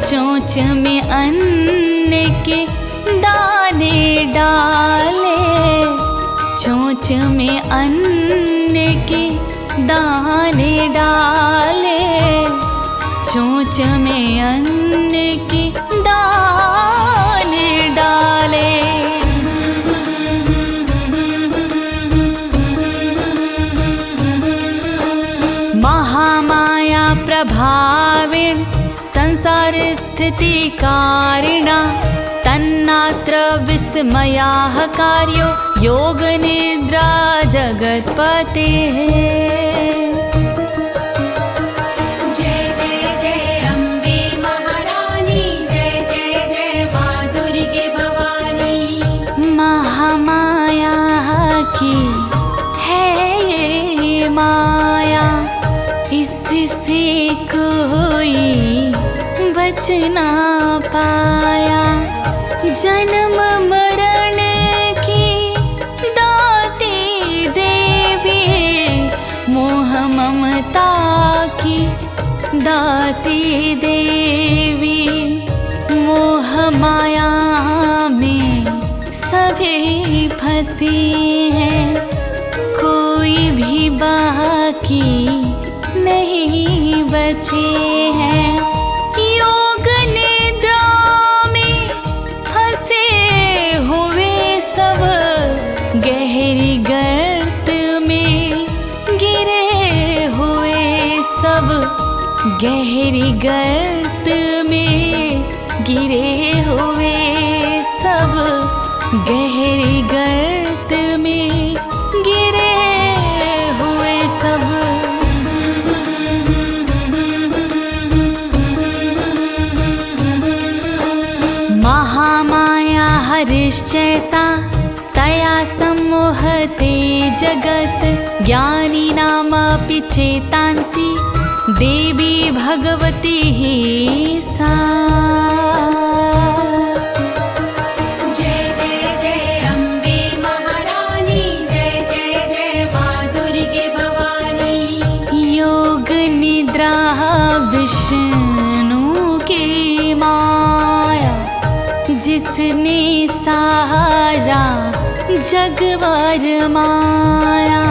S1: चोंच में अन्न के दाने डाले, चोंच में अन्न के दाने डाले, चोंच में अन्न के दाने डाले। महामाया प्रभावेण संसार स्थिति कारिणा, तन्नात्र विस्मयाः कार्यो योग निद्रा जगत्पते।
S2: जय जय जय अम्बे महारानी, जय जय जय माँ दुर्गे भवानी।
S1: महामाया की है ये माया, इससे कोई बच ना पाया। जन्म मरण की दाती देवी, मोह ममता की दाती देवी, मोह माया में सभी फंसे हैं, कोई भी बाकी नहीं बचे हैं। योग निद्रा में फंसे हुए सब, गहरी गर्त में गिरे हुए सब, गहरी गर्त में गिरे हुए सब, गहरी गर्त में गिरे हुए सब। महामाया हरिश्चैसा तया सम्मोहते जगत्, ज्ञानिनामपि चेतांसि देवी भगवती ही सा।
S2: जय जय जय अम्बे महारानी, जय जय जय माँ दुर्गे भवानी।
S1: योग निद्रा विष्णु की माया, जिसने सहारा जग वर माया,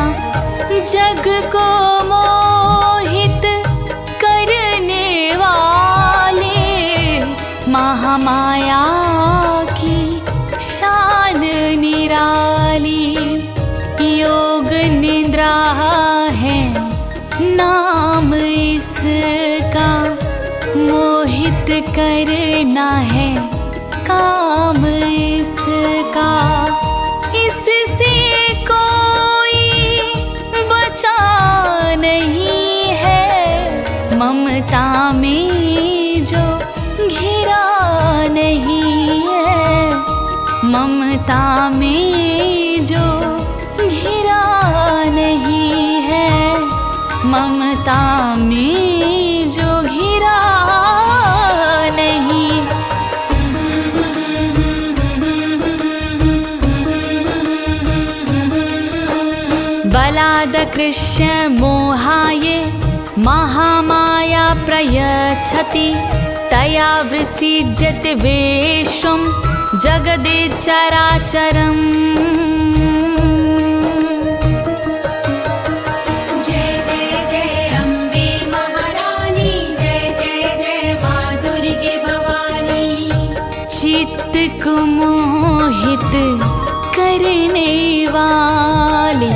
S1: जग को मोहित करने वाले महामाया की शान निराली। योग निद्रा है नाम इसका, मोहित करना है काम इसका। इससे कोई बचा नहीं है, ममता में जो घिरा नहीं है, ममता में जो घिरा नहीं है, ममता में जो घिरा नहीं। बलाद कृष्ण मोहाये महामाया प्रयच्छति, तया विसृज्यते विश्वं जगदे चराचरम्।
S2: जय जय जय अम्बे महारानी, जय जय जय माँ दुर्गे भवानी।
S1: चित्त को मोहित करने वाली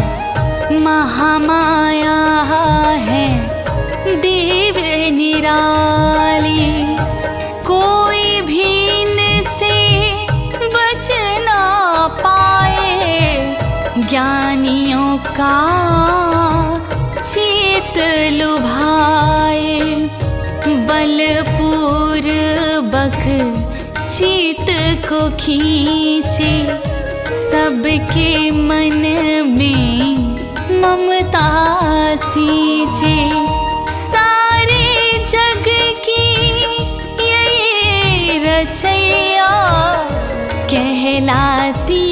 S1: महामाया है देव निराली, कोई भी इनसे बच ना पाए। ज्ञानियों का चित लुभाए, बलपूर्वक चित को खींचे, सबके मन में ममता सींचे। सारे जग की ये रचैया कहलाती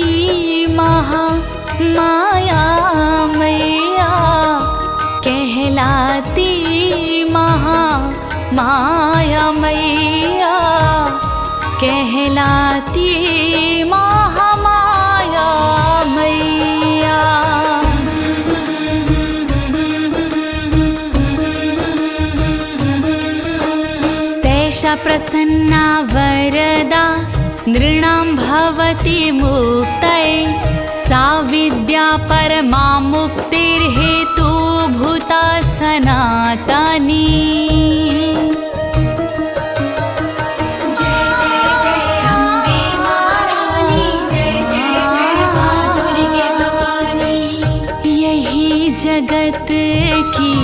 S1: प्रसन्ना वरदा नृणां भवति मुक्तये सा विद्या परमा मुक्तिर्हेतुभूता सनातनी। जगत की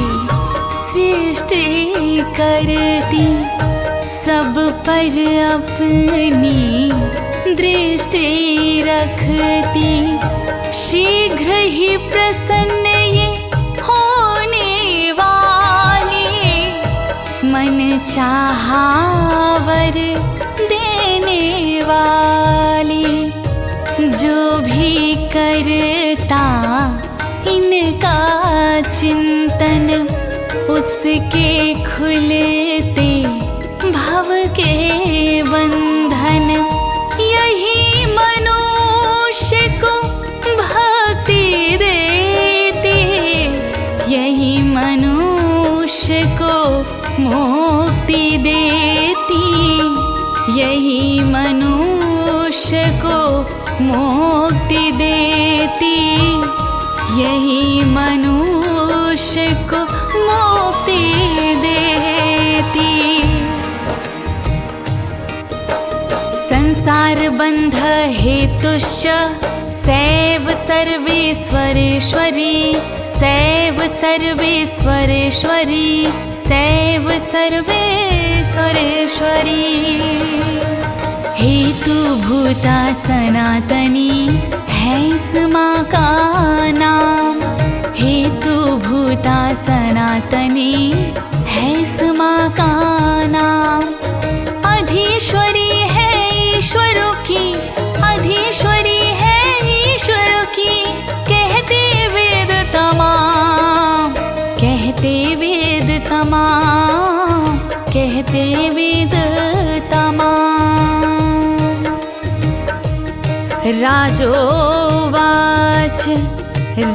S1: सृष्टि करती सब पर अपनी दृष्टि रखती शीघ्र ही प्रसन्न ये होने वाली मन चाहा वर देने वाली। जो भी करता इनका चिंतन उसके खुलते भव के बंधन। यही मनुष्य को भक्ति देती यही मनुष्य को मुक्ति देती यही मनुष्य को मुक्ति देती यही मनुष्य को मुक्ति देती। संसार बंध हेतुश्च सैव सर्वेश्वरेश्वरी सैव सर्वेश्वरेश्वरी सैव सर्वेश्वरेश्वरी। हेतुभूता सनातनी है इस माँ का नाम हेतुभूता सनातनी है इस माँ का नाम। अधीश्वरी है ईश्वरों की अधीश्वरी है ईश्वरों की कहते वेद तमाम कहते वेद तमाम कहते वेद तमाम। राजोवाच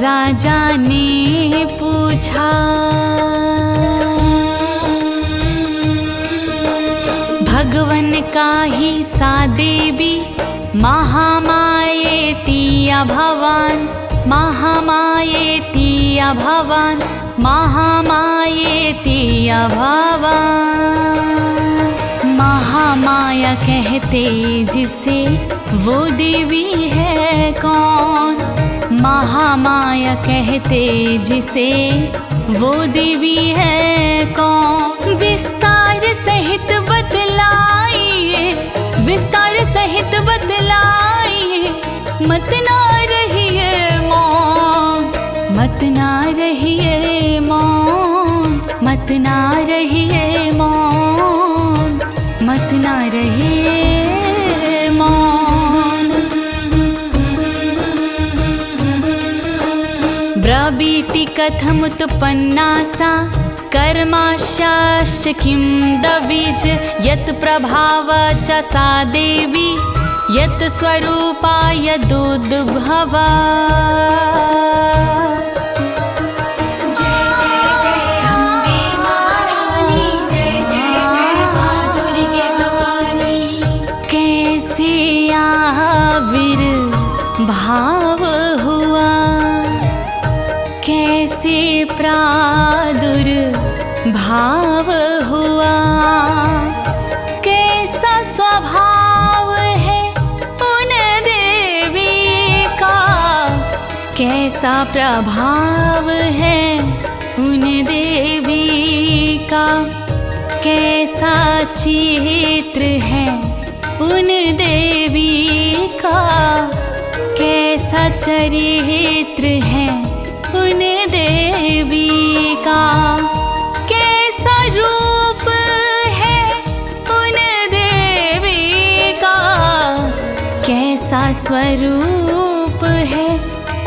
S1: राजा ने पूछा भगवन का ही सा देवी महामायेति अभवान महामायेति अभवान महामायेति अभवान। महामाया कहते जिसे वो देवी है कौन महामाया कहते जिसे वो देवी है कौन। विस्तार सहित बतलाइए विस्तार सहित बतलाइए मत ना रहिए मौन मत ना रहिए मौन मत ना रहिए मौन मत ना रहिए मौन। ब्रवीति कथमुत्पन्ना सा कर्माशाश्च किं दविज यत् प्रभाव च सा देवी यत् स्वरूपा यदुद्भवा। कैसे आविर्भाव हुआ कैसे प्रादुर्भाव हुआ कैसा स्वभाव है उन देवी का कैसा प्रभाव है उन देवी का कैसा चित्र है उन देवी का कैसा चरित्र है उन देवी का कैसा रूप है उन देवी का कैसा स्वरूप है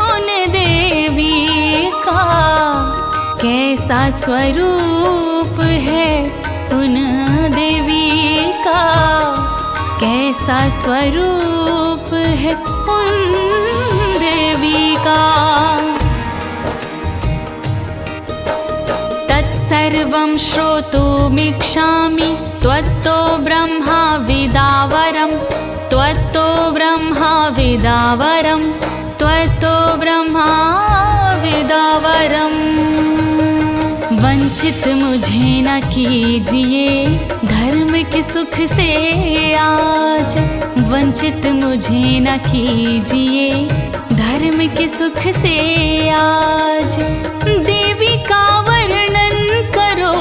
S1: उन देवी का कैसा स्वरूप है उन देवी का कैसा स्वरूप है उन देवी का। सर्वं श्रोतुमिच्छामि त्वत्तो ब्रह्मा विदावरं त्वत्तो ब्रह्मा विदावरं त्वत्तो ब्रह्मा विदावरं। वंचित मुझे न कीजिए धर्म के सुख से आज, वंचित मुझे न कीजिए धर्म के सुख से आज। देवी का वर्णन करो,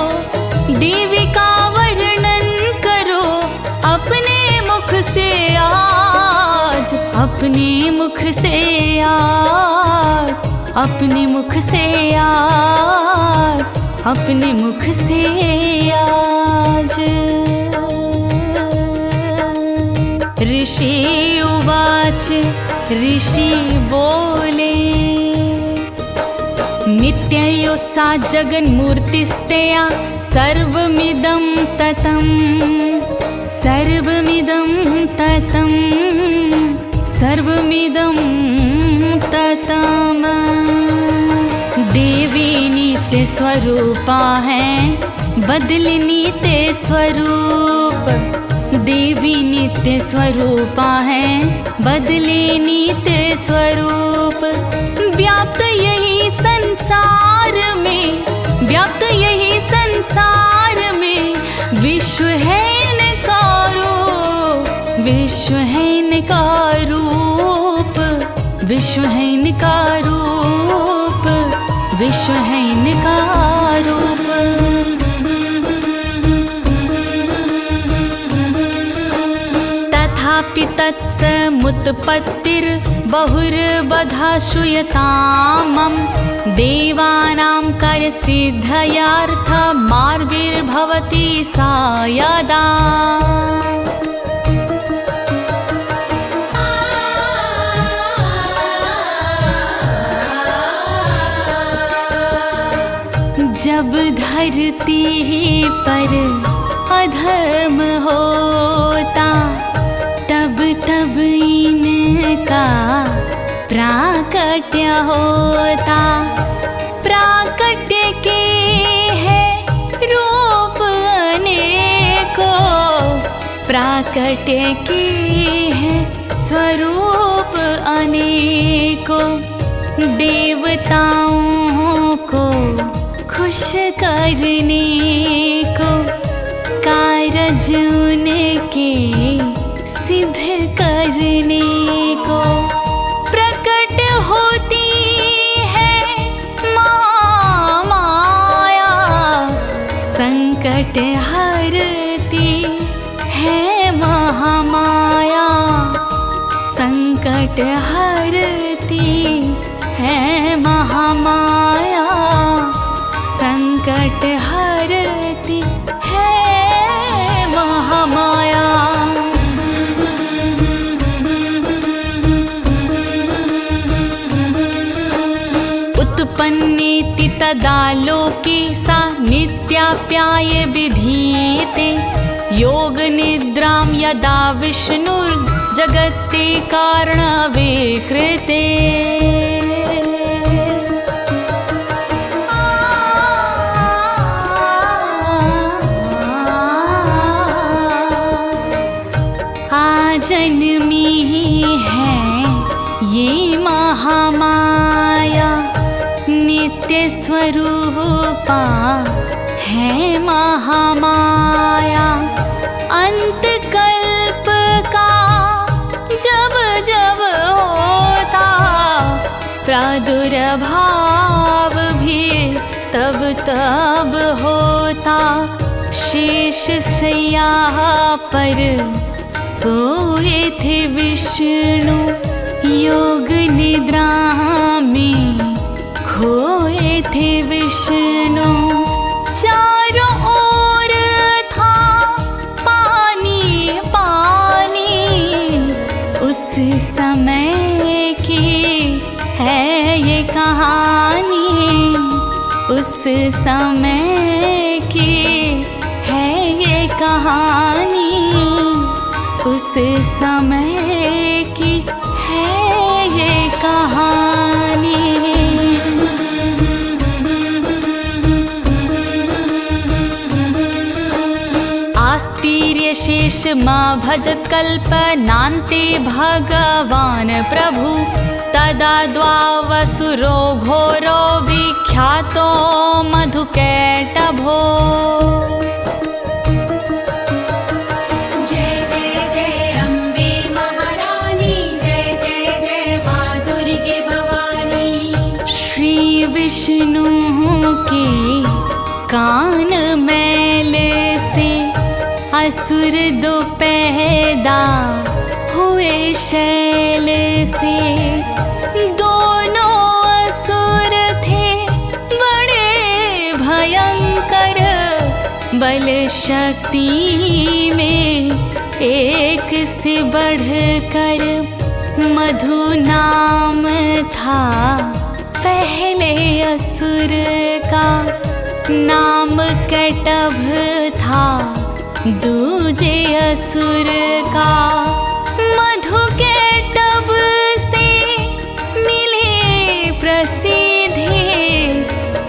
S1: देवी का वर्णन करो अपने मुख से आज, अपने मुख से आज, अपने मुख से आज, अपने मुख से आज। ऋषि उवाच, ऋषि बोले नित्ययो सा जगन्मूर्तिस्तया सर्वमिदं ततं, सर्वमिदं ततं, सर्वमिदं ततम्। देवी नित्य स्वरूपा है बदले नित्य स्वरूप, देवी नित्य स्वरूपा है बदले नित्य स्वरूप। व्याप्त यही संसार में, व्याप्त यही संसार में विश्व है इनका रूप, विश्व है इनका रूप, विश्व है इनका रूप, विश्व है इनका रूप। तथापि तत्समुत्पत्तिर्बहुर्बधा श्रूयतामं देवानां कार्यसिद्धयार्थमार्गैर्भवति सा यदा। जब धरती पर अधर्म होता तब तब इनका प्राकट्य होता, प्राकट्य के है रूप अनेकों, प्राकट्य के है स्वरूप अनेकों। देवताओं को खुश करने को कारज उनके सिद्ध करने को प्रकट होती है महामाया, संकट हरती है महामाया, संकट हरती है महामाया, संकट हरती है महामाया। उत्पन्नेति तदा लोके सा नित्याप्याय विधीयते, योग निद्रां यदा विष्णुर्जगत्ते कारणविकृते। जन्मी है ये महामाया, नित्य स्वरूपा है महामाया। अंत कल्प का जब जब होता प्रादुर्भाव भी तब तब होता। शेष शैया पर सोए थे विष्णु, योग निद्रा में खोए थे विष्णु। चारों ओर था पानी पानी, उस समय की है ये कहानी, उस समय की है ये कहानी, उस समय की है ये कहानी। मा भजत कल्पनान्ते भगवान् प्रभु तदा द्वावसुरो घोरो विख्यातो मधुकैटभो।
S2: जय जय जय अम्बे महारानी, जय जय जय माँ दुर्गे भवानी।
S1: श्री विष्णु के कान मैल से असुर दो पैदा हुए शैल से। दोनों असुर थे बड़े भयंकर, बल शक्ति में एक से बढ़कर। मधु नाम था पहले असुर का, नाम कैटभ था दूजे असुर का। मधु कैटभ से मिले प्रसिद्धि,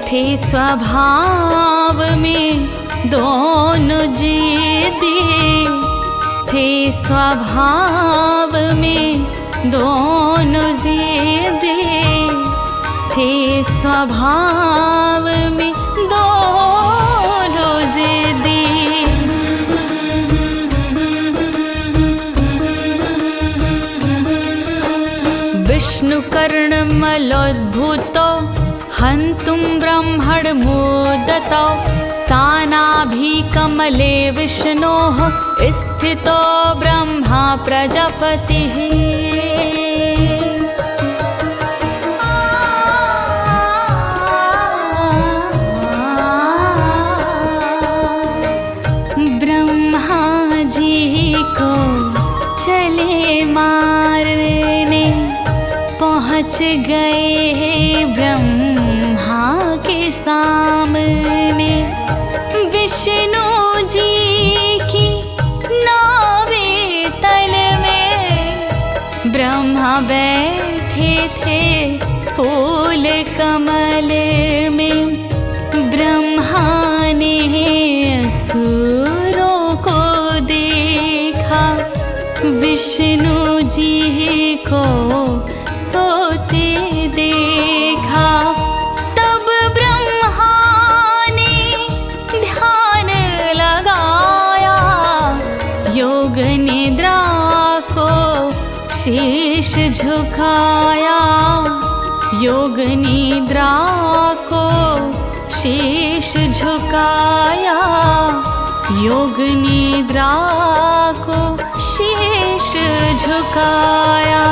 S1: थे स्वभाव में दोनों जिद्दी। थे स्वभाव में दोनों जिद्दी, थे स्वभाव में दोनों जिद्दी। विष्णु कर्णमलोद्भूतो हन्तुं ब्रह्मण मोदतो। सानाभिकमले विष्णोः स्थितो ब्रह्मा प्रजापतिः। ब्रह्मा जी को चले मारने, पहुँच गए ब्रह्मा के सामने। विष्णु जी की नावे तल में ब्रह्मा बैठे थे फूल कमल में। ब्रह्मा ने असुरों को देखा, विष्णु जी को सोते देखा। तब ब्रह्मा ने ध्यान लगाया, योग निद्रा को शीश झुकाया। योग निद्रा को शीश झुकाया, योग निद्रा को शीश झुकाया।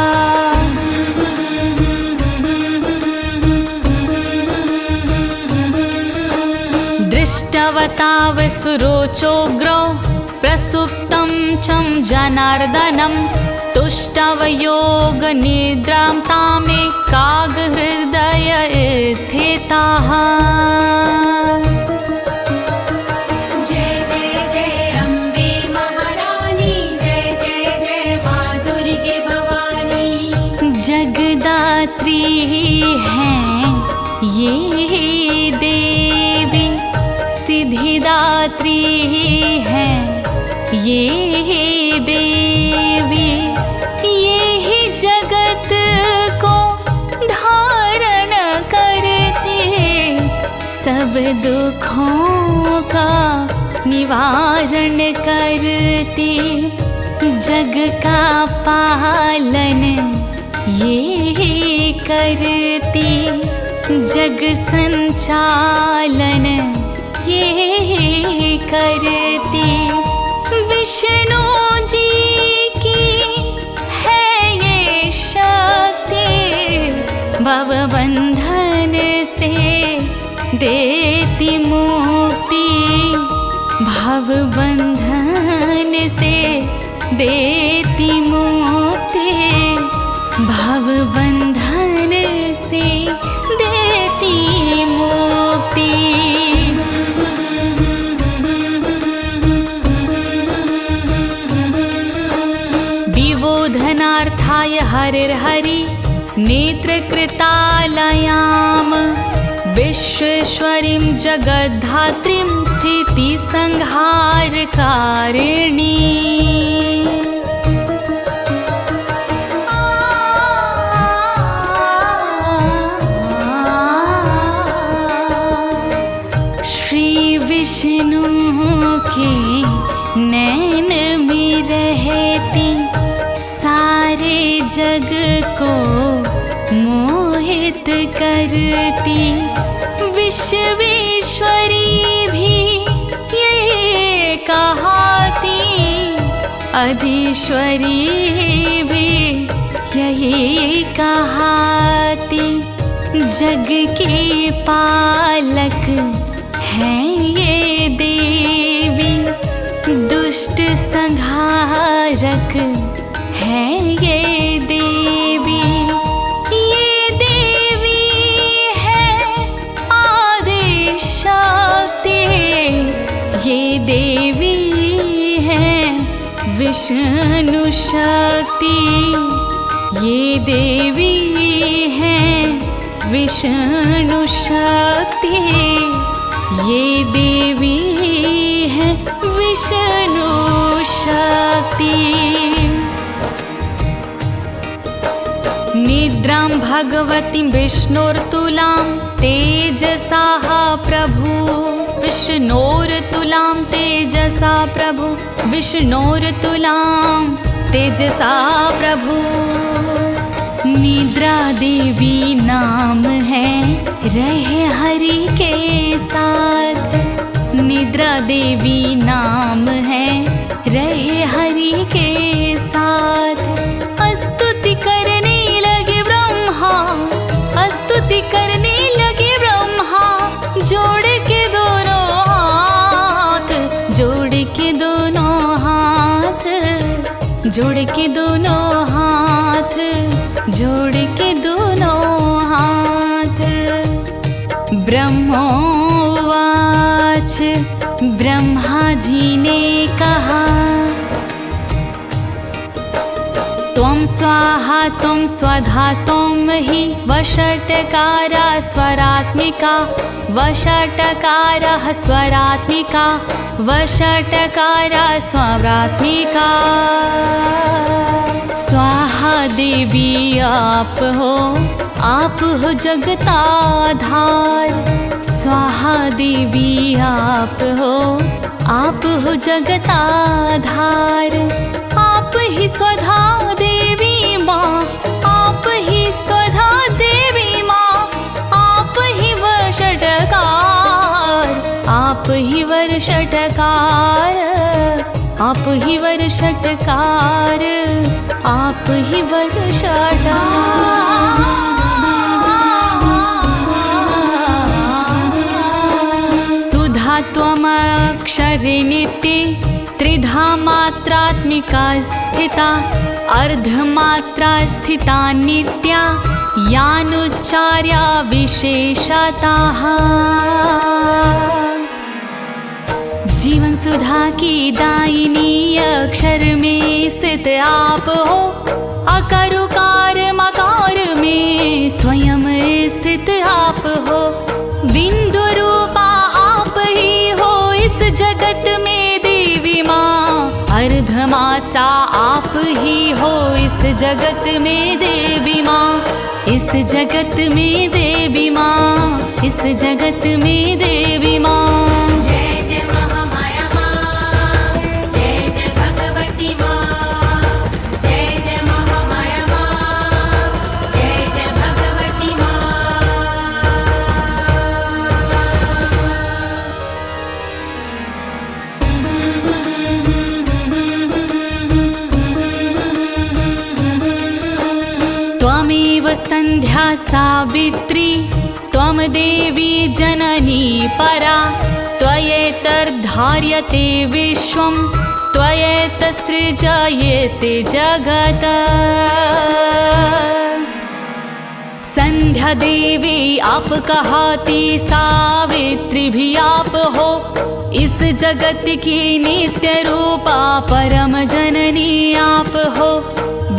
S1: दृष्टवतावसुरोचोग्रौ प्रसुप्तं चं जनार्दनं। तुष्टवयोग निद्रां तामेकाग्रहृदय स्थिताः।
S2: जय जय जय अम्बे महारानी, जय जय जय माँ दुर्गे भवानी।
S1: जगदात्री हैं ये देवी, सिद्धिदात्री हैं ये देवी। ये ही जगत को धारण करते, सब दुखों का निवारण करते। जग का पालन ये करती, जग संचालन ये करती। विष्णु जी की है ये शक्ति, भवबंधन से देती मुक्ति। भवबंधन से देती मुक्ति, भवबंधन से देती मुक्ति। विबोधनार्थाय हरिर्हरि नेत्रकृतालयाम। विश्व विश्वेश्वरीं जगद्धात्रीं स्थितिसंहारकारिणी श्री विष्णु के नैन में रहती सारे जग को मोहित करती विश्वेश्वरी भी ये कहाती अधीश्वरी भी यही कहाती जग के पालक हैं ये देवी दुष्ट संहारक है ये देवी है आदि शक्ति ये देवी है विष्णु शक्ति ये देवी है विष्णु शक्ति ये देवी है विष्णु शक्ति निद्रां भगवतीं विष्णोर्तुलां तेजसाः प्रभु विष्णोर्तुलां तेजसा प्रभु विष्णोर्तुलां तेजसा प्रभु निद्रा देवी नाम है रहे हरि के साथ निद्रा देवी नाम है रहे हरि के साथ स्तुति करने लगे ब्रह्मा स्तुति करने लगे ब्रह्मा जोड़ के दोनों हाथ जोड़ के दोनों हाथ जोड़ के दोनों हाथ जोड़ के दोनों हाथ ब्रह्मोवाच ब्रह्मा जी ने कहा त्वं स्वाहा त्वं स्वधा त्वं हि वषट्कारा स्वरात्मिका वषट्कारः स्वरात्मिका वषट्कारा स्वरात्मिका स्वाहा देवी आप हो जगताधार स्वाहा देवी आप हो जगताधार आप ही स्वधा देवी माँ आप ही स्वधा देवी माँ आप ही वषट्कार आप ही वषट्कार आप ही वषट्कार आप ही वषट्कार सुधा त्वमक्षरे नित्ये त्रिधा मात्रात्मिका स्थिता अर्धमात्रा स्थिता नित्या यानुच्चार्या विशेषताः जीवन सुधा की दायिनी अक्षर में स्थित आप हो अकार उकार मकार में स्वयं स्थित आप हो बिंदु रूपा आप ही हो इस जगत में देवी माँ अर्धमात्रा आप ही हो इस जगत में देवी माँ इस जगत में देवी माँ इस जगत में देवी माँ
S2: जय जय महामाया माँ जय जय भगवती माँ जय जय महामाया माँ जय जय भगवती माँ
S1: त्वमेव संध्या सावित्री त्वं देवी जननी परा त्वयैतर्धार्यते विश्वं त्वयैतसृजयते जगत् संध्या देवी आप कहती सावित्री भी आप हो इस जगत की नित्य रूपा परम जननी आप हो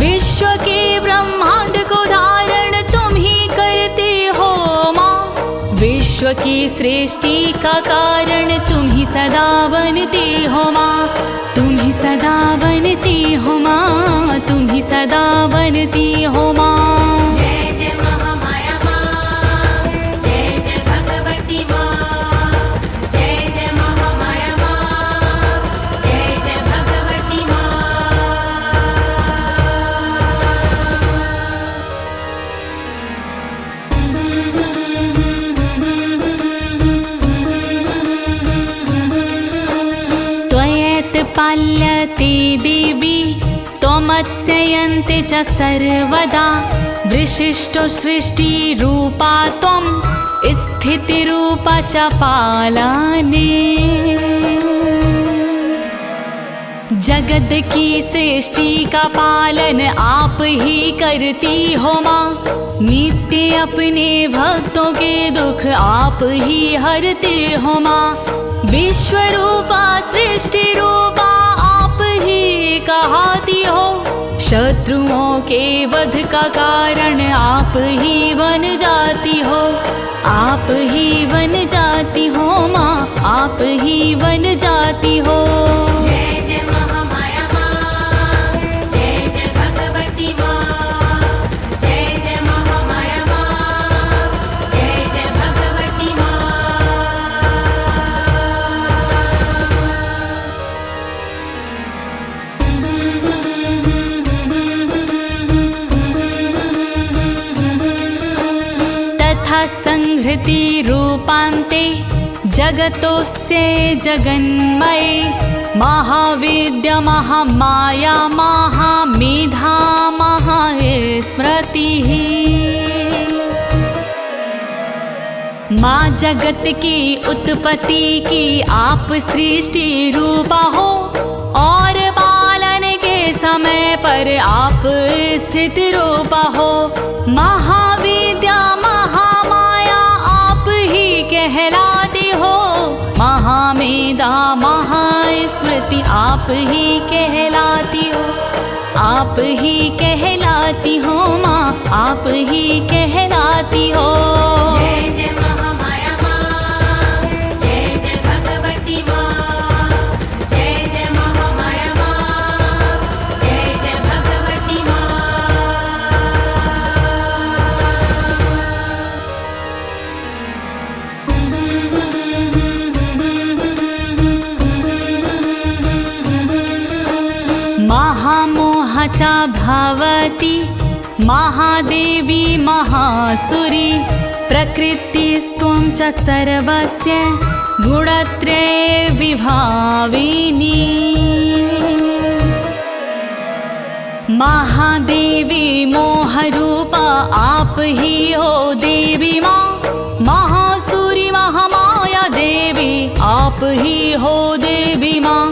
S1: विश्व के ब्रह्मांड को धारण तुम ही करती हो माँ विश्व विश्व की सृष्टि का कारण तुम ही सदा बनती हो माँ, तुम ही सदा बनती हो माँ, तुम ही सदा बनती हो माँ।
S2: जय जय महामाया माँ, जय जय भगवती माँ, जय जय महामाया माँ, जय जय भगवती माँ।
S1: त्वयेत पाल्यते देवी त्वमत्स्ययन्ते च सर्वदा, विशिष्टो सृष्टिरूपा त्वं स्थितिरूपा च पालने। जगत की सृष्टि का पालन आप ही करती हो माँ, नित्य अपने भक्तों के दुख आप ही हरते हो माँ। विश्व रूपा सृष्टि रूपा आप ही कहाती हो, शत्रुओं के वध का कारण आप ही बन जाती हो, आप ही बन जाती हो माँ, आप ही बन जाती हो।
S2: जय जय महामाया माँ, जय जय भगवती माँ, जय जय महामाया माँ, जय जय भगवती माँ।
S1: तथा संहृति रूपान्ते जगतोऽस्य जगन्मये, महाविद्या महामाया महामेधा महास्मृतिः। माँ जगत की उत्पत्ति की आप सृष्टि रूपा हो, और पालन के समय पर आप स्थित रूपा हो। महाविद्या महामाया आप ही कहलाती हो, महामेधा महास्मृति आप ही कहलाती हो, आप ही कहलाती हो माँ, आप ही कहलाती हो।
S2: जय जय महामाया माँ, जय जय भगवती माँ, जय जय महामाया माँ, जय जय भगवती माँ।
S1: महामोहचा भवति महादेवी महासुरी, प्रकृतिस्त्वं च सर्वस्य गुणत्रये विभाविनी। महादेवी मोहरूपा आप ही हो देवी माँ, महासुरी महामाया देवी आप ही हो देवी माँ।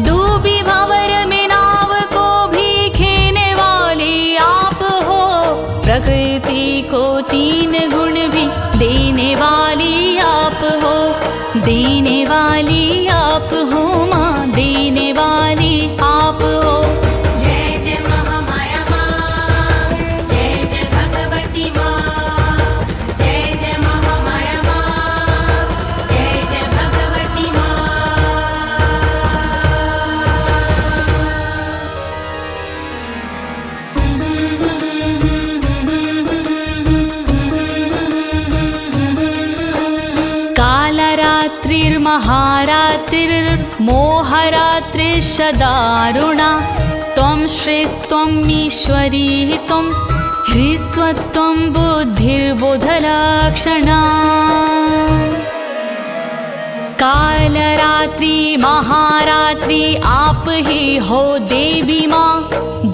S1: डूबी भंवर में नाव को भी खेने वाली आप हो, प्रकृति को तीन गुण भी देने वाली आप हो, देने वाली आप हो माँ, देने वाली आप हो।
S2: जय जय महामाया माँ, जय जय भगवती माँ, जय जय महामाया माँ, जय जय भगवती माँ।
S1: कालरात्रिर्महारात्रिर्मोहरात्रिश्च दारुणा, त्वं श्रेस्त्वम् ईश्वरी त्वं ह्रीस्वत्वं बुद्धिर्बुधलक्षणा। कालरात्रि महारात्रि आप ही हो देवी माँ,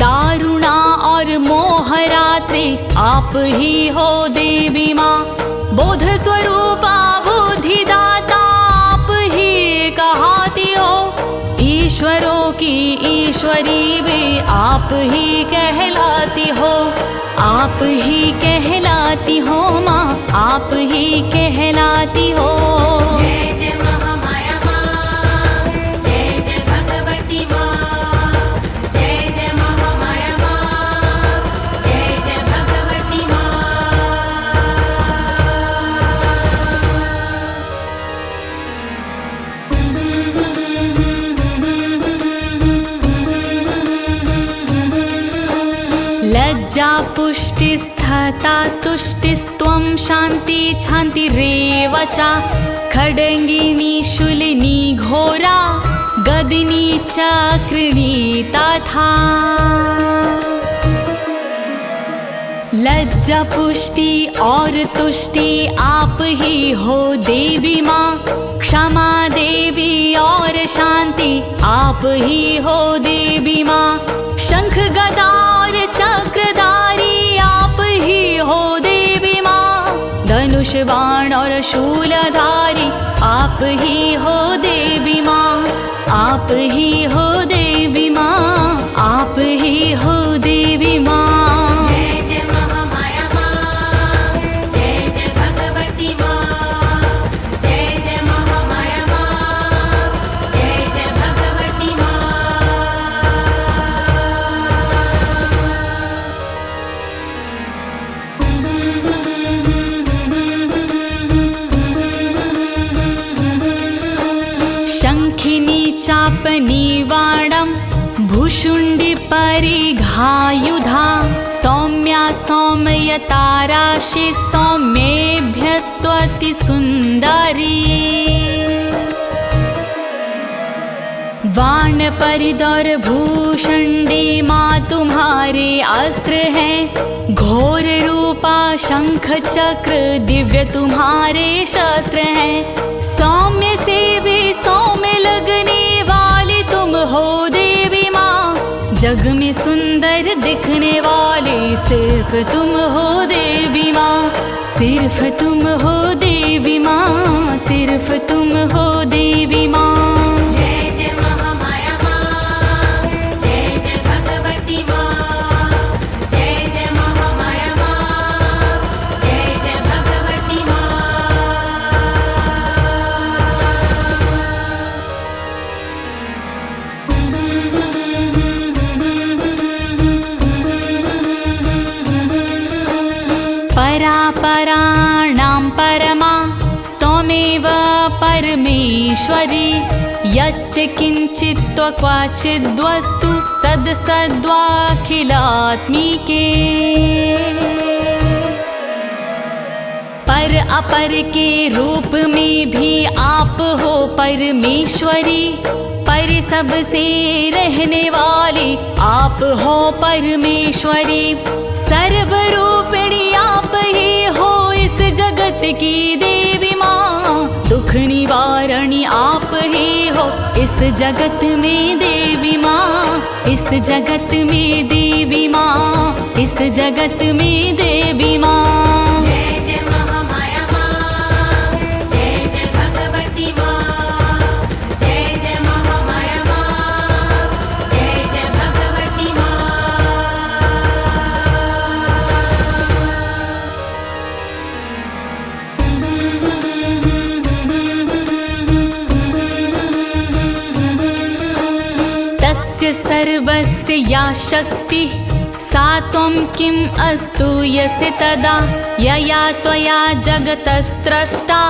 S1: दारुणा और मोहरात्रि आप ही हो देवी माँ। बोध स्वरूपा बुद्धिदाता आप ही कहाती हो, ईश्वरों की ईश्वरी भी आप ही कहलाती हो, आप ही कहलाती हो माँ, आप ही कहलाती हो।
S2: जय जय महामाया माँ, जय जय भगवती माँ, जय जय महामाया माँ, जय जय भगवती माँ।
S1: लज्जा पुष्टिस्थता तुष्टिस्त्वं शान्ति क्षान्तिरेव च खड्गिनी शूलिनी घोरा गदिनी चक्रिणी तथा। लज्जा पुष्टि और तुष्टि आप ही हो देवी माँ, क्षमा देवी और शांति आप ही हो देवी माँ, शंख गदा और चक्रधारी आप ही हो देवी माँ, धनुष बाण और शूलधारी आप ही हो देवी माँ, आप ही हो देवी माँ, आप ही हो देवी माँ। चापनीवाणं भूषुण्डि परिघायुधा सौम्या सौम्यताराशि सौम्येभ्यस्त्वति सुन्दरी। वाण परिदौर भूषुण्डि माँ तुम्हारे अस्त्र हैं, घोर रूपा शंख चक्र दिव्य तुम्हारे शस्त्र हैं, सौम्य सेवी सौम्य लगने तुम हो देवी माँ, जग में सुंदर दिखने वाली सिर्फ तुम हो देवी माँ, सिर्फ तुम हो देवी माँ, सिर्फ तुम हो देवी माँ।
S2: जय जय महामाया माँ, जय जय भगवती माँ, जय जय महामाया माँ, जय जय भगवती माँ।
S1: परापराणां परमा त्वमेव परमेश्वरी, यच्च किञ्चित् क्वचिद्वस्तु सद्सद्वाखिलात्मिके। पर अपर के रूप में भी आप हो परमेश्वरी, पर सबसे रहने वाली आप हो परमेश्वरी, सर्वरूपिणी आप ही हो इस जगत की देवी माँ, दुख निवारणी आप ही हो इस जगत में देवी माँ, इस जगत में देवी माँ, इस जगत में देवी माँ।
S2: जय जय महामाया माँ, जय जय भगवती माँ, जय जय महामाया माँ, जय जय भगवती माँ।
S1: सर्वस्य या शक्ति सा त्वं किम् अस्तु यस्य तदा यया त्वया जगतस्त्रष्टा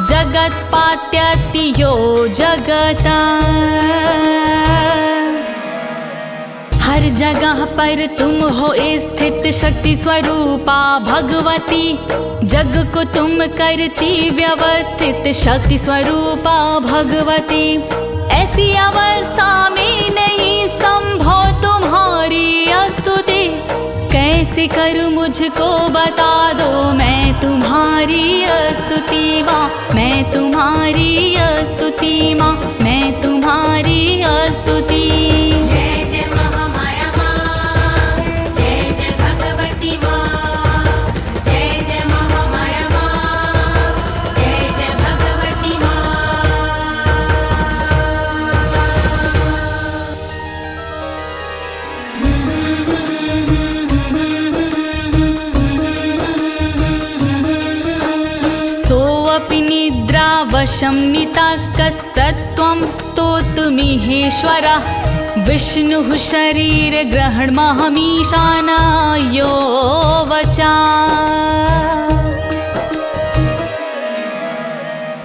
S1: जगत्पात्यति यो जगता। हर जगह पर तुम हो स्थित शक्ति स्वरूपा भगवती, जग को तुम करती व्यवस्थित शक्ति स्वरूपा भगवती, ऐसी अवस्था में नहीं संभव तुम्हारी स्तुति, कैसे करूं मुझको बता दो मैं तुम्हारी स्तुति माँ, मैं तुम्हारी स्तुति माँ, मैं तुम्हारी स्तुति।
S2: जय जय महामाया माँ, जय जय भगवती माँ, जय जय महामाया माँ, जय जय भगवती माँ।
S1: सोऽपि निद्रावशं नीता कस्त्वं स्तोतुमिहेश्वरः, विष्णुः शरीरग्रहणमहमीशानायो वचा।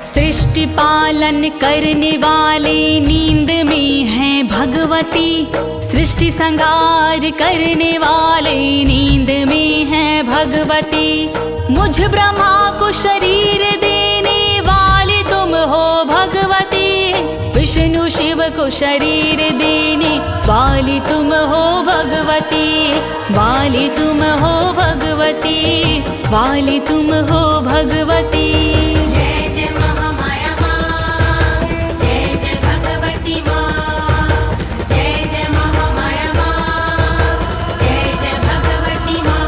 S1: सृष्टि पालन करने वाले नींद में हैं भगवती, सृष्टि संहार करने वाले नींद में हैं भगवती। मुझ ब्रह्मा को शरीर देने वाली तुम हो भगवती, विष्णु शिव को शरीर देने वाली तुम हो भगवती, वाली तुम हो भगवती, वाली तुम हो भगवती।
S2: जय जय महामाया माँ, जय जय भगवती माँ, जय जय महामाया माँ, जय जय भगवती माँ।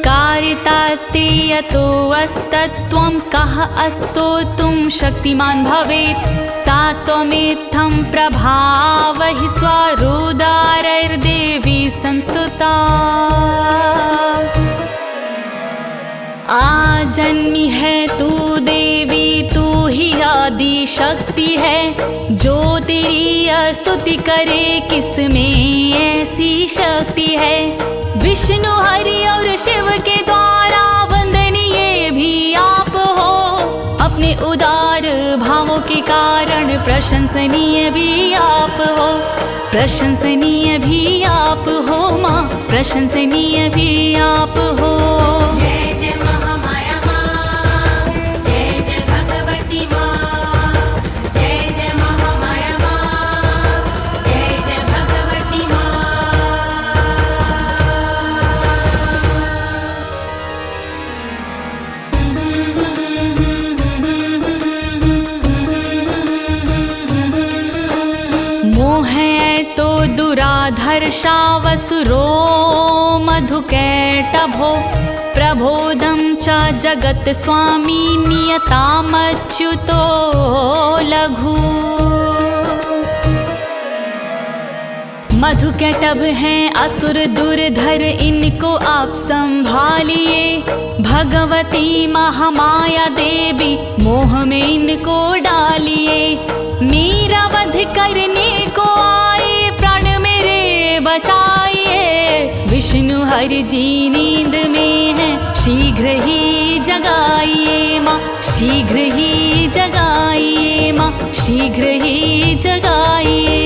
S1: कारितास्ते यतो अस्तत्वं कः अस्तोतुं शक्तिमान् भवेत्, सा त्वमेत्थं प्रभावहि स्वरोदारैर्देवी संस्तुता। आजन्मी है तू देवी, तू ही आदि शक्ति है, जो तेरी स्तुति करे किसमें ऐसी शक्ति है। विष्णु हरि और शिव के द्वारा वंदनीय भी आप हो, अपने उदार भावों के कारण प्रशंसनीय भी आप हो, प्रशंसनीय भी आप हो माँ, प्रशंसनीय भी आप हो।
S2: जय जय महामाया माँ, जय जय भगवती माँ, जय जय महामाया माँ, जय जय भगवती माँ।
S1: मोह है तो दुराधर्षावसुरो मधुकैटभो, प्रबोधं च जगत् स्वामी नियतामच्युतो लघु। मधुकैटभ हैं असुर दुर्धर, इनको आप संभालिए। भगवती महामाया देवी मोह में इनको डालिए। मेरा वध करने को आए, प्राण मेरे बचाइए। विष्णु हरि जी नींद में है, शीघ्र ही जगाइए माँ, शीघ्र ही जगाइए माँ, शीघ्र ही जगाइए।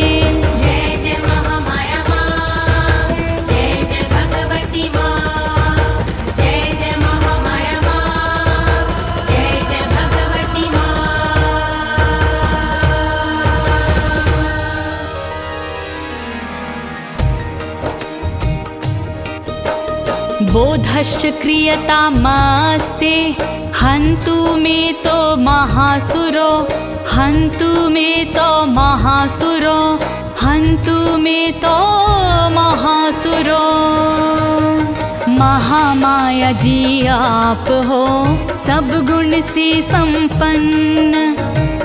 S2: जय जय महामाया माँ, जय जय भगवती माँ, जय जय महामाया माँ, जय जय भगवती माँ।
S1: बोधश्च क्रियतामस्ते, हन्तु मे तो महासुरो, हन्तु मे तो महासुरो, हन्तु मे तो महासुरो। महामाया जी आप हो सब गुण से संपन्न,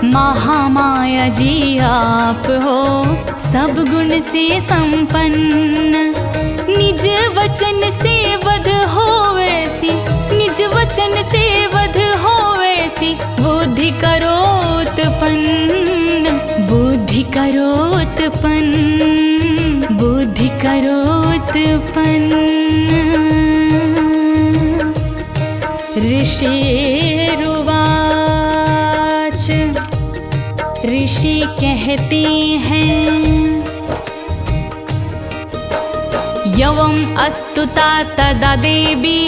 S1: महामाया जी आप हो सब गुण से संपन्न। निज वचन से वध हो वैसी, निज वचन से वध हो वैसी, बुद्धि करो उत्पन्न, बुद्धि करो उत्पन्न, बुद्धि करो उत्पन्न। ऋषिरुवाच, ऋषि कहते हैं, यवम् अस्तुता तदा देवी,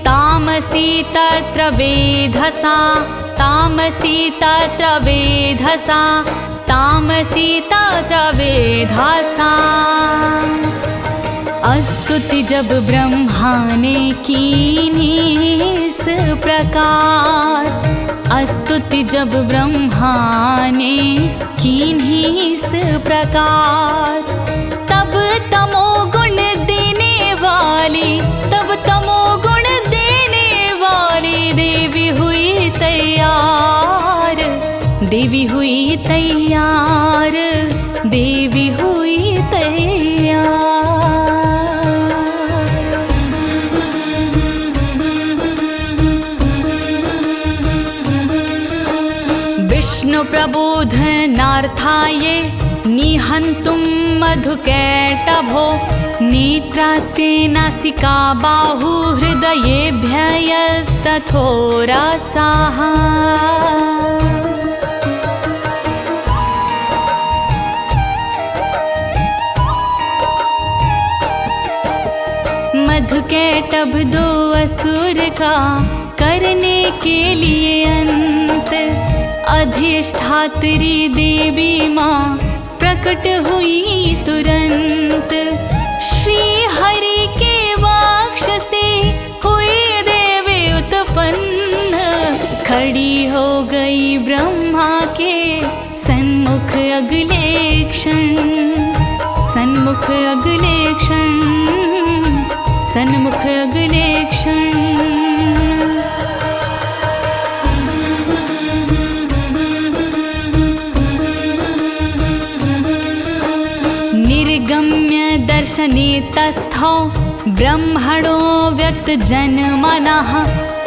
S1: तामसी तत्र वेधसा, तामसी तत्र वेधसा, तामसी तत्र वेधसा। स्तुति जब ब्रह्मा ने कीनी इस प्रकार, स्तुति जब ब्रह्मा ने कीनी इस प्रकार, तब तमोगुण देने वाली, तब तमोगुण देने वाली देवी हुई तैयार, देवी हुई तैयार, देवी हुई तैयार। विष्णु प्रबोध मन्त्रार्थाये निहन्तुं मधुकैटभो नेत्रास्ते नासिका बाहु हृदयेभ्यस्तथोरासाः मधुकैटभ दो असुर का करने के लिए अंत अधिष्ठात्री देवी माँ प्रकट हुई तुरंत। श्री हरि के वक्ष से हुई देवी उत्पन्न खड़ी हो गई ब्रह्मा के सन्मुख अगले क्षण सन्मुख अगले क्षण सन्मुख अगले क्षण। निर्गम्य दर्शने तस्थौ ब्रह्मणो व्यक्तजनमनः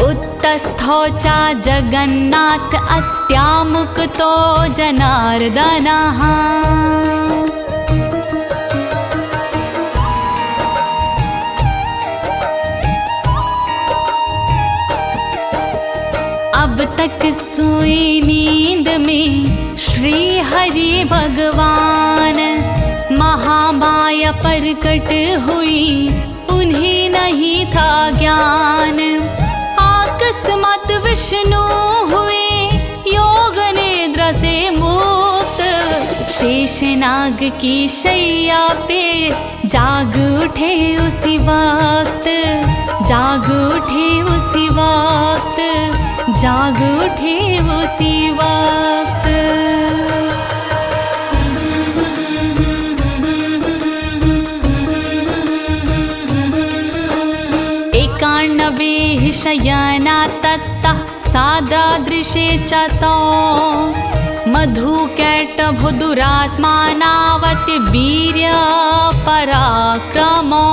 S1: उत्तस्थौ च जगन्नाथ अस्त्यामुक्तो जनार्दनः। अब तक सोई नींद में श्री हरि भगवान महामाया प्रकट हुई उन्हें नहीं था ज्ञान। अकस्मात विष्णु हुए योग निद्रा से मुक्त शेषनाग की शैया पे जाग उठे उसी वक्त जाग उठे उसी वक्त जाग उठे उसी वक्त। 91 शयना तत्तः सादादृशे च तौ मधुकैटभो दुरात्मानावति वीर्य पराक्रमो।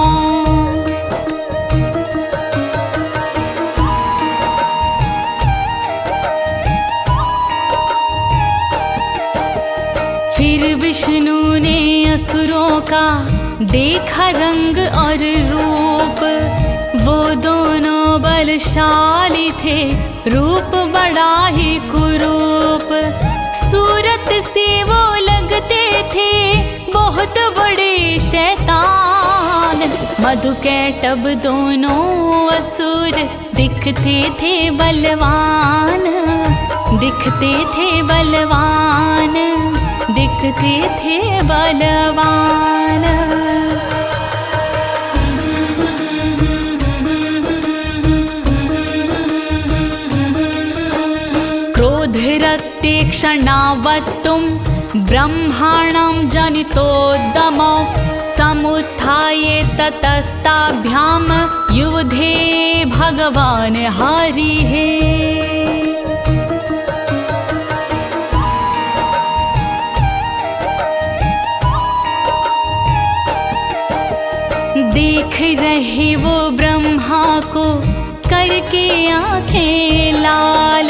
S1: फिर विष्णु ने असुरों का देखा रंग और रूप वो दोनों बलशाली थे रूप बड़ा ही कुरूप। सूरत से वो लगते थे बहुत बड़े शैतान। मधुकैटभ दोनों असुर दिखते थे बलवान दिखते थे बलवान दिखते थे बलवान। क्रोधरक्ते क्षणावत्तुं ब्रह्माणं जनितोद्दमो समुत्थाय ततस्ताभ्यां युधे भगवान हरिः। देख रहे वो ब्रह्मा को करके आंखें लाल।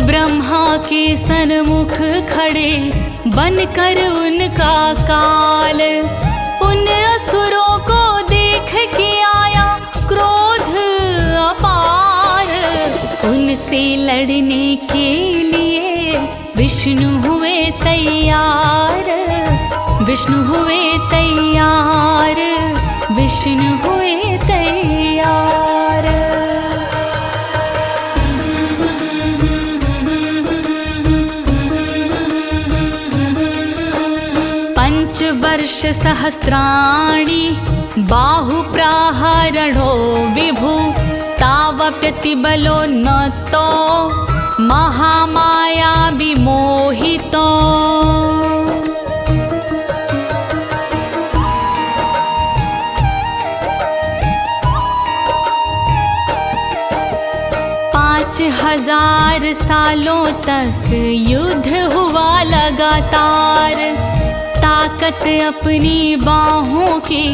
S1: ब्रह्मा के सन्मुख खड़े बनकर उनका काल। उन असुरों को देख के आया क्रोध अपार। उनसे लड़ने के लिए विष्णु हुए तैयार विष्णु हुए तैयार विष्णु हुए तैयार। पंचवर्ष सहस्राणि बाहुप्रहरणो विभु तावप्यतिबलोन्नतो महामाया विमोहितो। हजार सालों तक युद्ध हुआ लगातार। ताकत अपनी बाहों की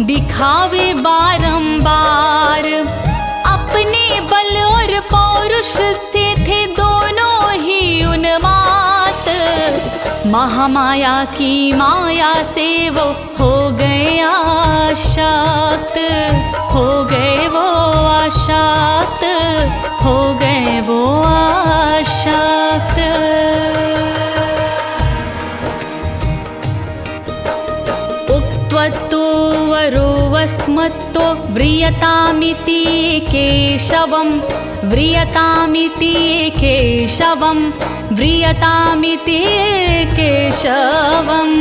S1: दिखावे बारंबार। अपने बल और पौरुष से थे दोनों ही उन्माद। महामाया की माया से वो हो गए आशात, हो गए वो आशात, हो गए वो आशात। उक्त्वतो वरो वस्मत्तो व्रियतामिति केशवम्, व्रियतामिति केशवम्, व्रियतामिति केशवम्।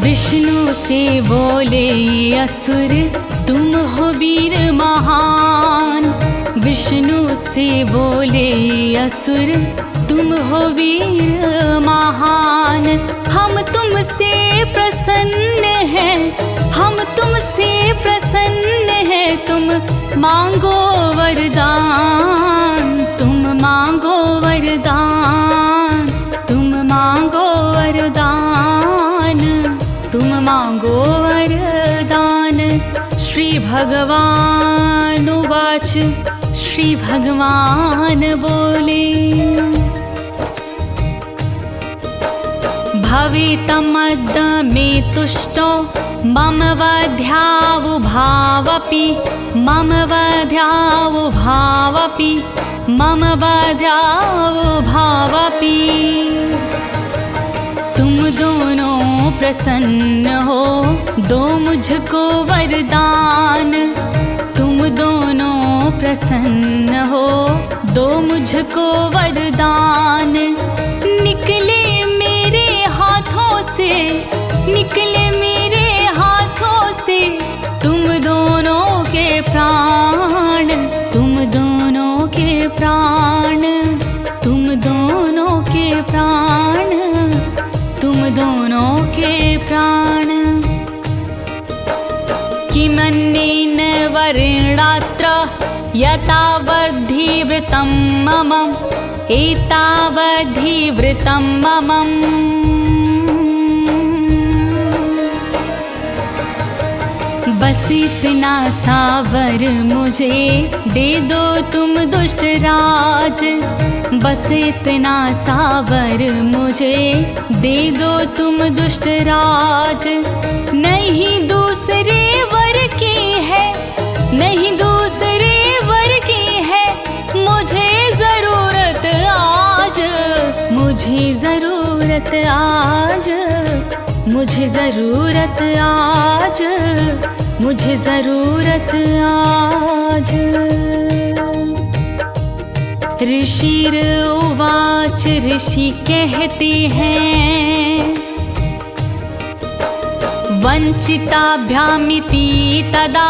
S1: विष्णु से बोले असुर तुम हो वीर महान, विष्णु से बोले असुर तुम हो वीर महान। हम तुमसे प्रसन्न हैं, हम तुमसे प्रसन्न हैं, तुम मांगो वरदान, तुम मांगो वरदान, तुम मांगो वरदान, तुम मांगो वरदान। श्री भगवान उवाच, श्री भगवान बोले भवितमद्य मे तुष्टो मम वध्यावुभावपि, मम वध्यावुभावपि, मम वध्यावुभावपि। तुम दोनों प्रसन्न हो दो मुझको वरदान, तुम दोनों प्रसन्न हो दो मुझको वरदान। निकले मेरे हाथों से, निकले मेरे हाथों से तुम दोनों के प्राण, तुम दोनों के प्राण, तुम दोनों के प्राण, तुम दोनों के प्राण। किमन्येन वरेणात्र यतावद्धि मम, एतावद्धि मम। बस इतना सावर मुझे दे दो तुम दुष्ट राज, बस इतना सावर मुझे दे दो तुम दुष्ट राज। नहीं दूसरे वर की है, नहीं दूसरे वर की है, मुझे ज़रूरत आज, मुझे ज़रूरत आज, मुझे ज़रूरत आज, मुझे ज़रूरत आज। ऋषिर उवाच, ऋषि कहते हैं वंचिताभ्यामिति तदा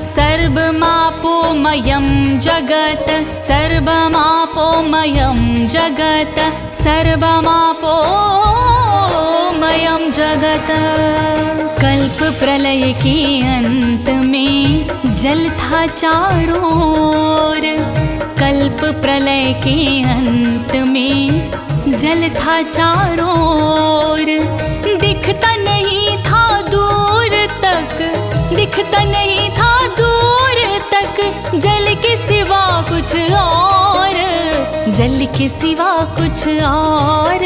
S1: सर्वमापोमयं जगत्, सर्वमापोमयं जगत्, सर्वमापोमयं जगत्। कल्प प्रलय के अंत में जल था चारों ओर, कल्प प्रलय के अंत में जल था चारों ओर। दिखता नहीं था दूर तक, दिखता नहीं था दूर तक जल के सिवा कुछ और, जल के सिवा कुछ और,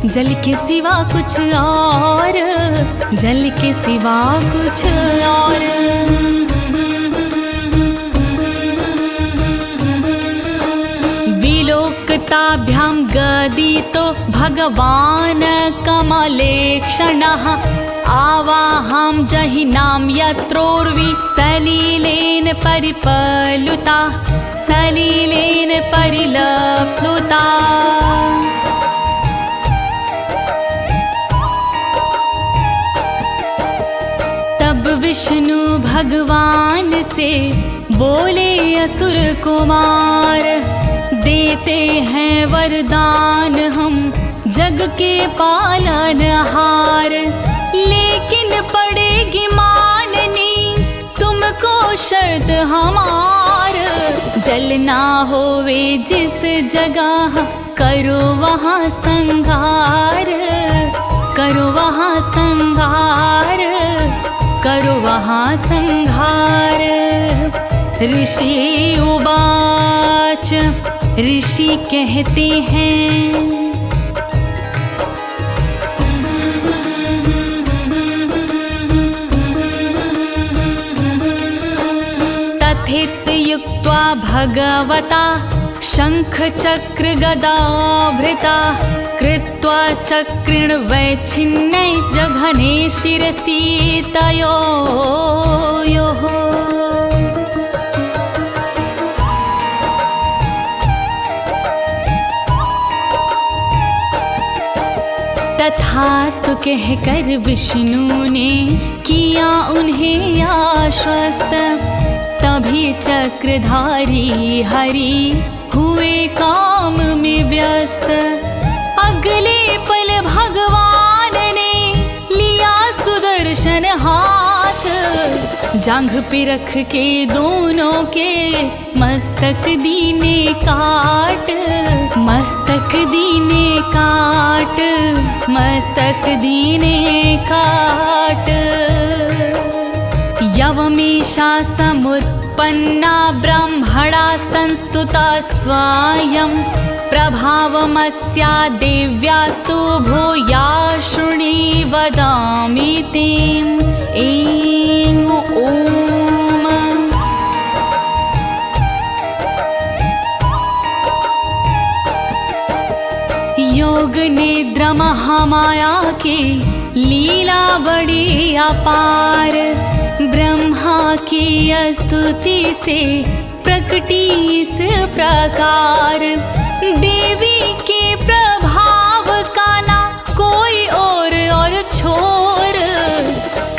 S1: जल के सिवा कुछ और, जल के सिवा कुछ और। विलोकताभ्यां गदितो भगवान् कमलेक्षणः, आवाहं जहिनां यत्रोर्वि सलीलेन परिपलुता, सलीलेन परिलप्लुता। तब विष्णु भगवान से बोले असुर कुमार, देते हैं वरदान हम जग के पालनहार, लेकिन पड़ेगी माननी तुमको शर्त हमार। जल ना होवे जिस जगह करो वहाँ संहार, करो वहाँ संहार, करो वहाँ संहार। ऋषि उवाच, ऋषि कहते हैं भगवता शंख चक्र गदाभृता कृत्वा चक्रेण वैच्छिन्नै जघने शिरसि तयोः। तथास्तु कहकर विष्णु ने किया उन्हें आश्वस्त। तभी चक्रधारी हरि हुए काम में व्यस्त। अगले पल भगवान ने लिया सुदर्शन हाथ, जांघ पे रख के दोनों के मस्तक दीने काट, मस्तक दीने काट, मस्तक दीने काट। यवमेषा समुत्पन्ना ब्रह्मणा संस्तुता स्वायं प्रभावमस्या देव्यास्तु भूया शृणि वदामि ते। ऐं ॐ योग निद्रा महामाया के लीला बड़ी अपार। ब्रह्मा की स्तुति से प्रकटी इस प्रकार। देवी के प्रभाव का ना कोई और छोर।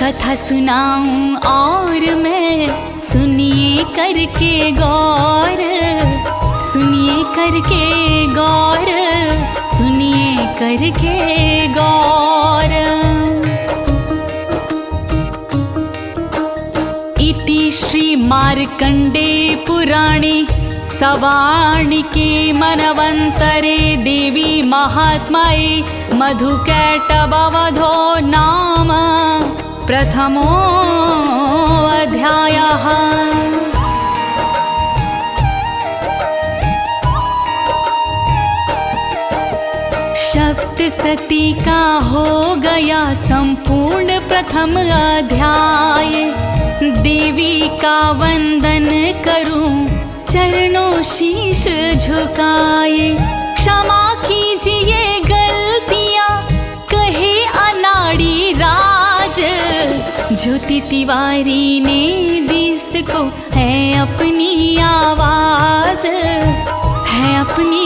S1: कथा सुनाऊं और मैं सुनिए करके गौर, सुनिए करके गौर, सुनिए करके गौर। इति श्री मार्कंडे पुराणे सवार्णिके मनवंतरे देवी महात्म्ये मधुकैटभवधो नाम प्रथमोऽध्यायः। सप्तशती का हो गया संपूर्ण प्रथम अध्याय। देवी का वंदन करूं चरणों शीश झुकाए। क्षमा कीजिए गलतियां कहे अनाड़ी राज। ज्योति तिवारी ने दी इसको है अपनी आवाज, है अपनी